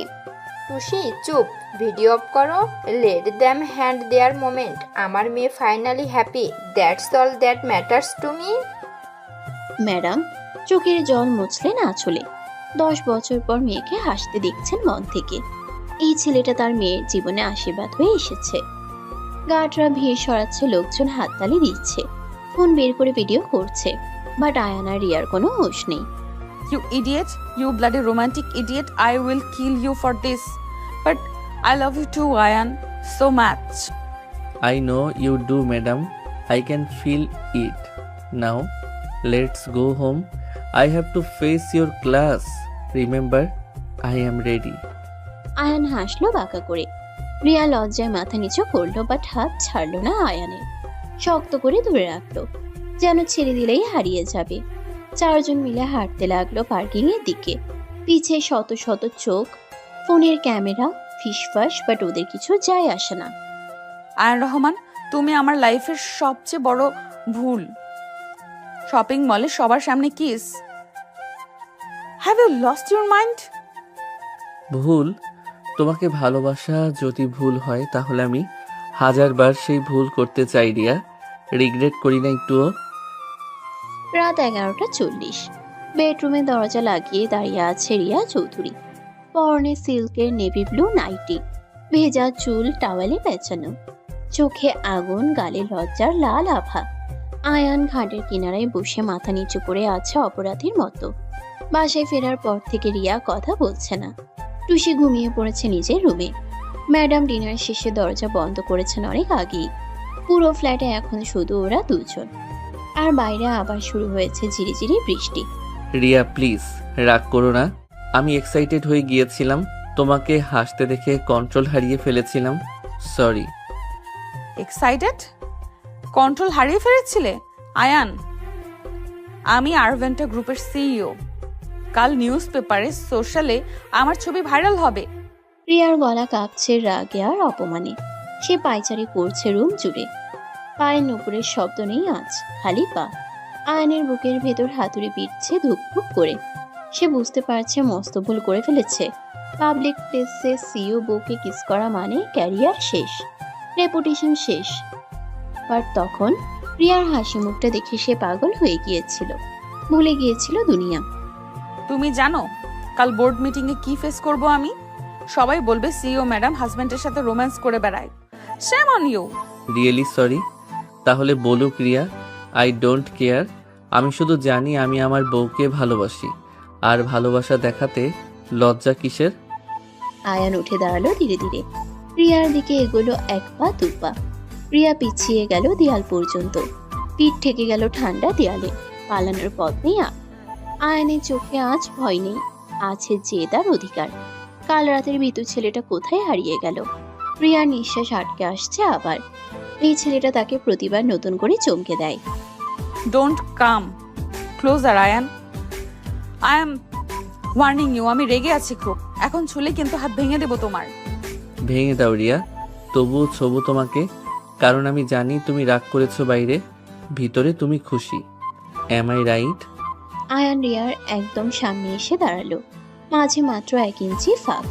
টুসি চুপ, ভিডিও অফ করো। লেট দ্যাম হ্যান্ড দেয়ার মোমেন্ট। আমার মেয়ে finally happy, that's all that matters to me. Madam চোখের জল মুছলেন আঁচলে। 10 বছর পর মেয়েকে হাসতে দেখছেন মন থেকে। এই ছেলেটা তার মেয়ের জীবনে আশীর্বাদ হয়ে এসেছে। গার্ডরা ভিড় সরাচ্ছে, লোকজন হাততালি দিচ্ছে, ফোন বের করে ভিডিও করছে। বাট আয়ান আর রিয়ার কোনো হুঁশ নেই। You idiot, you bloody romantic idiot. I will kill you for this. But I love you too, Ayan. So much. I know you do, madam. I can feel it. Now, let's go home. I have to face your class. Remember, I am ready. Ayaan হাসলো বাঁকা করে। রিয়া লজ্জায় মাথা নিচু করলো, বাট হাত ছাড়লো না আয়ানের। শক্ত করে ধরে রাখলো, যেন ছেড়ে দিলেই হারিয়ে যাবে। 4 জন মিলে হাঁটতে লাগলো পার্কিং এর দিকে। পিছে শত শত চোখ, ফোনের ক্যামেরা, ফিসফাস, বাট ওদের কিছু যায় আসে না। আয়ান রহমান, তুমি আমার লাইফের সবচেয়ে বড় ভুল। শপিং মলে সবার সামনে kiss. Have you lost your mind? ভুল? তোমাকে ভালোবাসা যদি ভুল হয় তাহলে আমি 1000 বার সেই ভুল করতে চাই রিয়া। রিগ্রেট করি না একটুও। রাত 11:40। বেডরুমে দরজা লাগিয়ে দাঁড়িয়ে আছে রিয়া চৌধুরী। পরনে সিল্কের নেভি ব্লু নাইটি, ভেজা চুল টাওয়ালে পেঁচানো, চোখে আগুন, গালে লজ্জার লাল আভা। আয়ান ঘাটের কিনারায় বসে মাথা নিচু করে আছে অপরাধীর মতো। বাসায় ফেরার পর থেকে রিয়া কথা বলছে না। টুসি ঘুমিয়ে পড়েছে নিজের রুমে। ম্যাডাম ডিনার শেষে দরজা বন্ধ করেছেন অনেক আগেই। পুরো ফ্ল্যাটে এখন শুধু ওরা দুজন। আর বাইরে আবার শুরু হয়েছে ঝিরিঝিরি বৃষ্টি। রিয়া প্লিজ রাগ করো না। আমি এক্সাইটেড হয়ে গিয়েছিলাম, তোমাকে হাসতে দেখে কন্ট্রোল হারিয়ে ফেলেছিলাম। সরি। এক্সাইটেড? কন্ট্রোল হারিয়ে ফেলেছিলে? আয়ান, আমি আরভেন্টা গ্রুপের সিইও। কাল নিউজ পেপারে, সোশ্যালে আমার ছবি ভাইরাল হবে। রিয়ার গলা কাঁপছে রাগে আর অপমানে। সে পায়চারি করছে রুম জুড়ে। পায়ের নুপুরের শব্দ নেই আজ, খালি পা। আয়নের বুকের ভেতর হাতুড়ি পিটছে ধুকপুক করে। সে বুঝতে পারছে মস্ত ভুল করে ফেলেছে। পাবলিক প্লেসে সিইও বউকে কিস করা মানে ক্যারিয়ার শেষ, রেপুটেশন শেষ। আর তখন রিয়ার হাসি মুখটা দেখে সে পাগল হয়ে গিয়েছিল, ভুলে গিয়েছিল দুনিয়া। তুমি জানো কাল বোর্ড মিটিং এ কি ফেস করব আমি? সবাই বলবে সিইও ম্যাডাম হাজবেন্ডের সাথে রোম্যান্স করে বেড়ায়। shame on you. Really sorry. তাহলে বলুক রিয়া, আই ডোন্ট কেয়ার। আমি শুধু জানি আমি আমার বউকে ভালোবাসি। আর ভালোবাসা দেখাতে লজ্জা কিসের? আয়ান উঠে দাঁড়ালো ধীরে ধীরে। রিয়ার দিকে এগোলো 1 পা 2 পা। রিয়া পিছিয়ে গেল দেয়াল পর্যন্ত। পিঠ ঠেকে গেল ঠান্ডা দেয়ালে। পালানোর পথ নেই আর। আয়ানের চোখে আজ ভয় নেই, আছে জেদ আর অধিকার। কাল রাতের ভীতু ছেলেটা কোথায় হারিয়ে গেল? রিয়ার নিঃশ্বাস আটকে আসছে আবার। এই ছেলেটা তাকে প্রতিবার নতুন করে চমকে দেয়। Don't come closer Ayaan, I am warning you. আমি রেগে আছি খুব। এখন ছুলে কিন্তু হাত ভেঙে দেবো তোমার। ভেঙে দাও রিয়া, তবুও ছোবো তোমাকে। কারণ আমি জানি তুমি রাগ করেছো বাইরে, ভিতরে তুমি খুশি। Am I right? আয়ান রিয়ার একদম সামনে এসে দাঁড়ালো। মাঝে মাত্র 1 ইঞ্চি ফাঁক।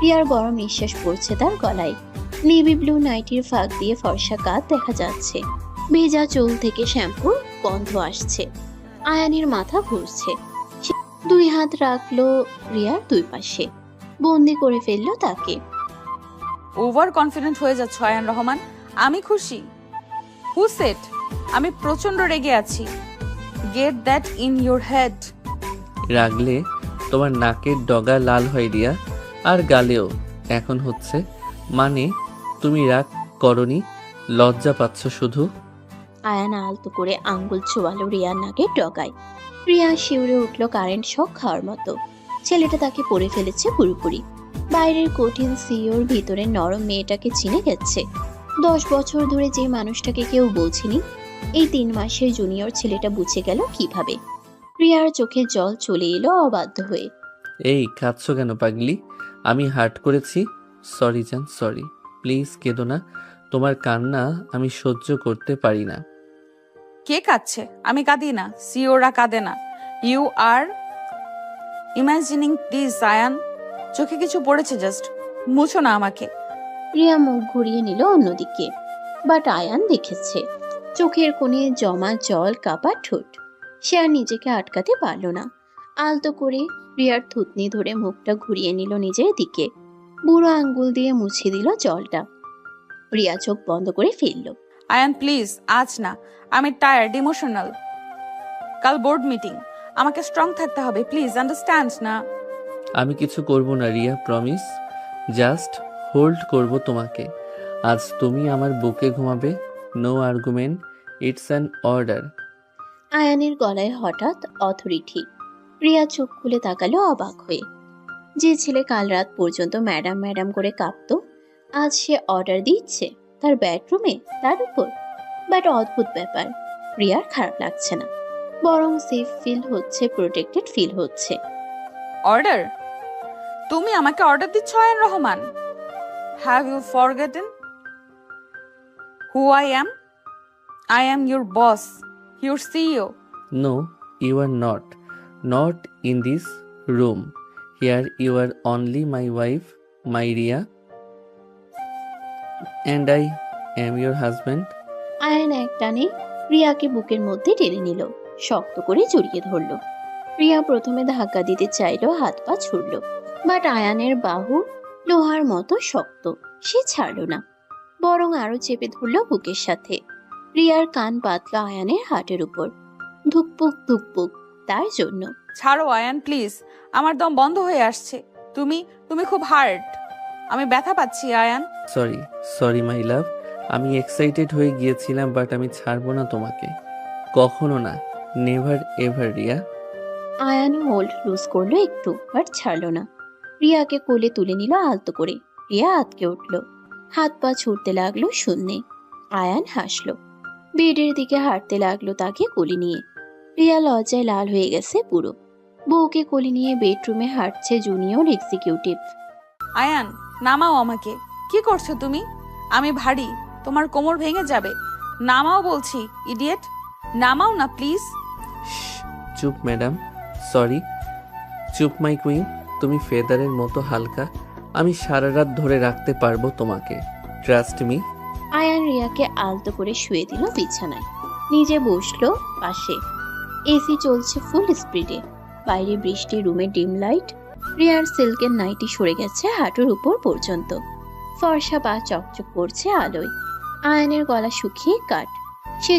রিয়ার গরম নিঃশ্বাস পড়ছে তার গলায়। নেভি ব্লু নাইটির ফাঁক দিয়ে ফর্সা কাঁধ দেখা যাচ্ছে। ভেজা চুল থেকে শ্যাম্পুর গন্ধ আসছে। আয়ানের মাথা ঘুরছে। সে 2 হাত রাখলো রিয়ার 2 পাশে, বন্দি করে ফেললো তাকে। ওভার কনফিডেন্ট হয়ে যাচ্ছ আয়ান রহমান। আমি খুশি? Who said? আমি প্রচন্ড রেগে আছি। Get that in your head. রাগলে তোমার নাকের ডগা লাল হয় রিয়া, আর গালেও এখন হচ্ছে। মানে তুমি রাগ করনি, লজ্জা পাচ্ছ শুধু। আয়ান আলতো করে আঙ্গুল ছোয়ালো রিয়ার নাকের ডগায়। রিয়া শিউরে উঠল কারেন্ট শক খাওয়ার মতো। ছেলেটা তাকে পড়ে ফেলেছে পুরোপুরি। বাইরের কঠিন সিওর ভিতরে নরম মেয়েটাকে চিনে গেছে। 10 বছর ধরে যে মানুষটাকে কেউ বোঝেনি, এই 3 মাসের জুনিয়র ছেলেটা বুঝে গেল কিভাবে। রিয়ার চোখে জল চলে এলো অবাধ্য হয়ে। এই কাঁদছো কেন পাগলি? আমি হার্ট করেছি? সরি জান, সরি। প্লিজ কেঁদো না, তোমার কান্না আমি সহ্য করতে পারি না। কে কাঁদছে? আমি কাঁদি না, সিওরা কাঁদে না। You are imagining this Ayaan. চোখে কিছু পড়েছে, জাস্ট মুছো না আমাকে। রিয়া মুখ ঘুরিয়ে নিল অন্যদিকে, বাট আয়ান দেখেছে চোখের কোণে জমা জল, কাপা ঠোঁট। সে আর নিজেকে আটকাতে পারল না। আলতো করে রিয়ার থুতনি ধরে মুখটা ঘুরিয়ে নিল নিজের দিকে। বুড়ো আঙ্গুল দিয়ে মুছে দিল জলটা। রিয়া চোখ বন্ধ করে ফেলল। আয়ান প্লিজ, আজ না। আমি টায়ার্ড, ইমোশনাল। কাল বোর্ড মিটিং, আমাকে স্ট্রং থাকতে হবে। প্লিজ আন্ডারস্ট্যান্ড না। আমি কিছু করব না রিয়া, প্রমিস। জাস্ট হোল্ড করব তোমাকে। আজ তুমি আমার বুকে ঘুমাবে। No argument, it's an order. আয়ানের গলায় হঠাৎ অথরিটি। রিয়া চোখ খুলে তাকালো অবাক হয়ে। যে ছেলে কাল রাত পর্যন্ত ম্যাডাম ম্যাডাম করে কাঁপতো, আজ সে অর্ডার দিচ্ছে তার বেডরুমে, তার উপর। বাট অদ্ভুত ব্যাপার, রিয়ার খারাপ লাগছে না, বরং সেফ ফিল হচ্ছে, প্রোটেক্টেড ফিল হচ্ছে। অর্ডার? তুমি আমাকে অর্ডার দিচ্ছ Ayaan Rahman? Have you forgotten who I am? I am your boss, your CEO. No, you are not. Not in this room. Here you are only my wife, my Ria. And I am your husband. Ayaan এক টানে রিয়াকে বুকের মধ্যে টেনে নিল, শক্ত করে জড়িয়ে ধরল। রিয়া প্রথমে ধাক্কা দিতে চাইলো, হাত পা ছুড়ল, বাট আয়ানের বাহু লোহার মতো শক্ত, সে ছাড়ল না, বরং আরো চেপে ধরল বুকের সাথে। রিয়ার কান পাতল আয়ানের হাটের উপর। ধুকপুক ধুকপুক তার জন্য। ছাড়ো আয়ান প্লিজ, আমার দম বন্ধ হয়ে আসছে। তুমি তুমি খুব হার্ড, আমি ব্যথা পাচ্ছি আয়ান। Sorry my love. আমি এক্সাইটেড হয়ে গিয়েছিলাম, বাট আমি ছাড়বো না তোমাকে, কখনো না। Never ever Riya. Ayaan hold loose করলো একটু, বাট ছাড়লো না। রিয়াকে কোলে তুলে নিল আলতো করে। রিয়া আতকে উঠল, হাত পা ছুটতে লাগলো শূন্যে। আয়ান হাসলো, বেডের দিকে হাঁটতে লাগলো তাকে কোলে নিয়ে। রিয়া লজ্জায় লাল হয়ে গেছে পুরো। বউকে কোলে নিয়ে বেডরুমে হাঁটছে জুনিয়র এক্সিকিউটিভ। আয়ান নামাও আমাকে। কি করছো তুমি? আমি ভারী, তোমার কোমর ভেঙে যাবে। নামাও বলছি, ইডিয়েট। নামাও না প্লিজ। চুপ ম্যাডাম, সরি। চুপ মাই কুইন, তুমি ফেদারের মতো হালকা, আমি সারা রাত ধরে রাখতে পারবো তোমাকে, ট্রাস্ট মি। আয়ান রিয়াকে আলতো করে শুয়ে দিল বিছানায়, নিজে বসলো পাশে। এসি চলছে ফুল স্পিডে, বাইরে বৃষ্টি, রুমে ডিম লাইট। রিয়ার সিল্কের নাইটি সরে গেছে হাঁটুর উপর পর্যন্ত, ফর্সা পা চকচক করছে আলোয়। আয়ানের গলা শুকিয়ে কাট। সে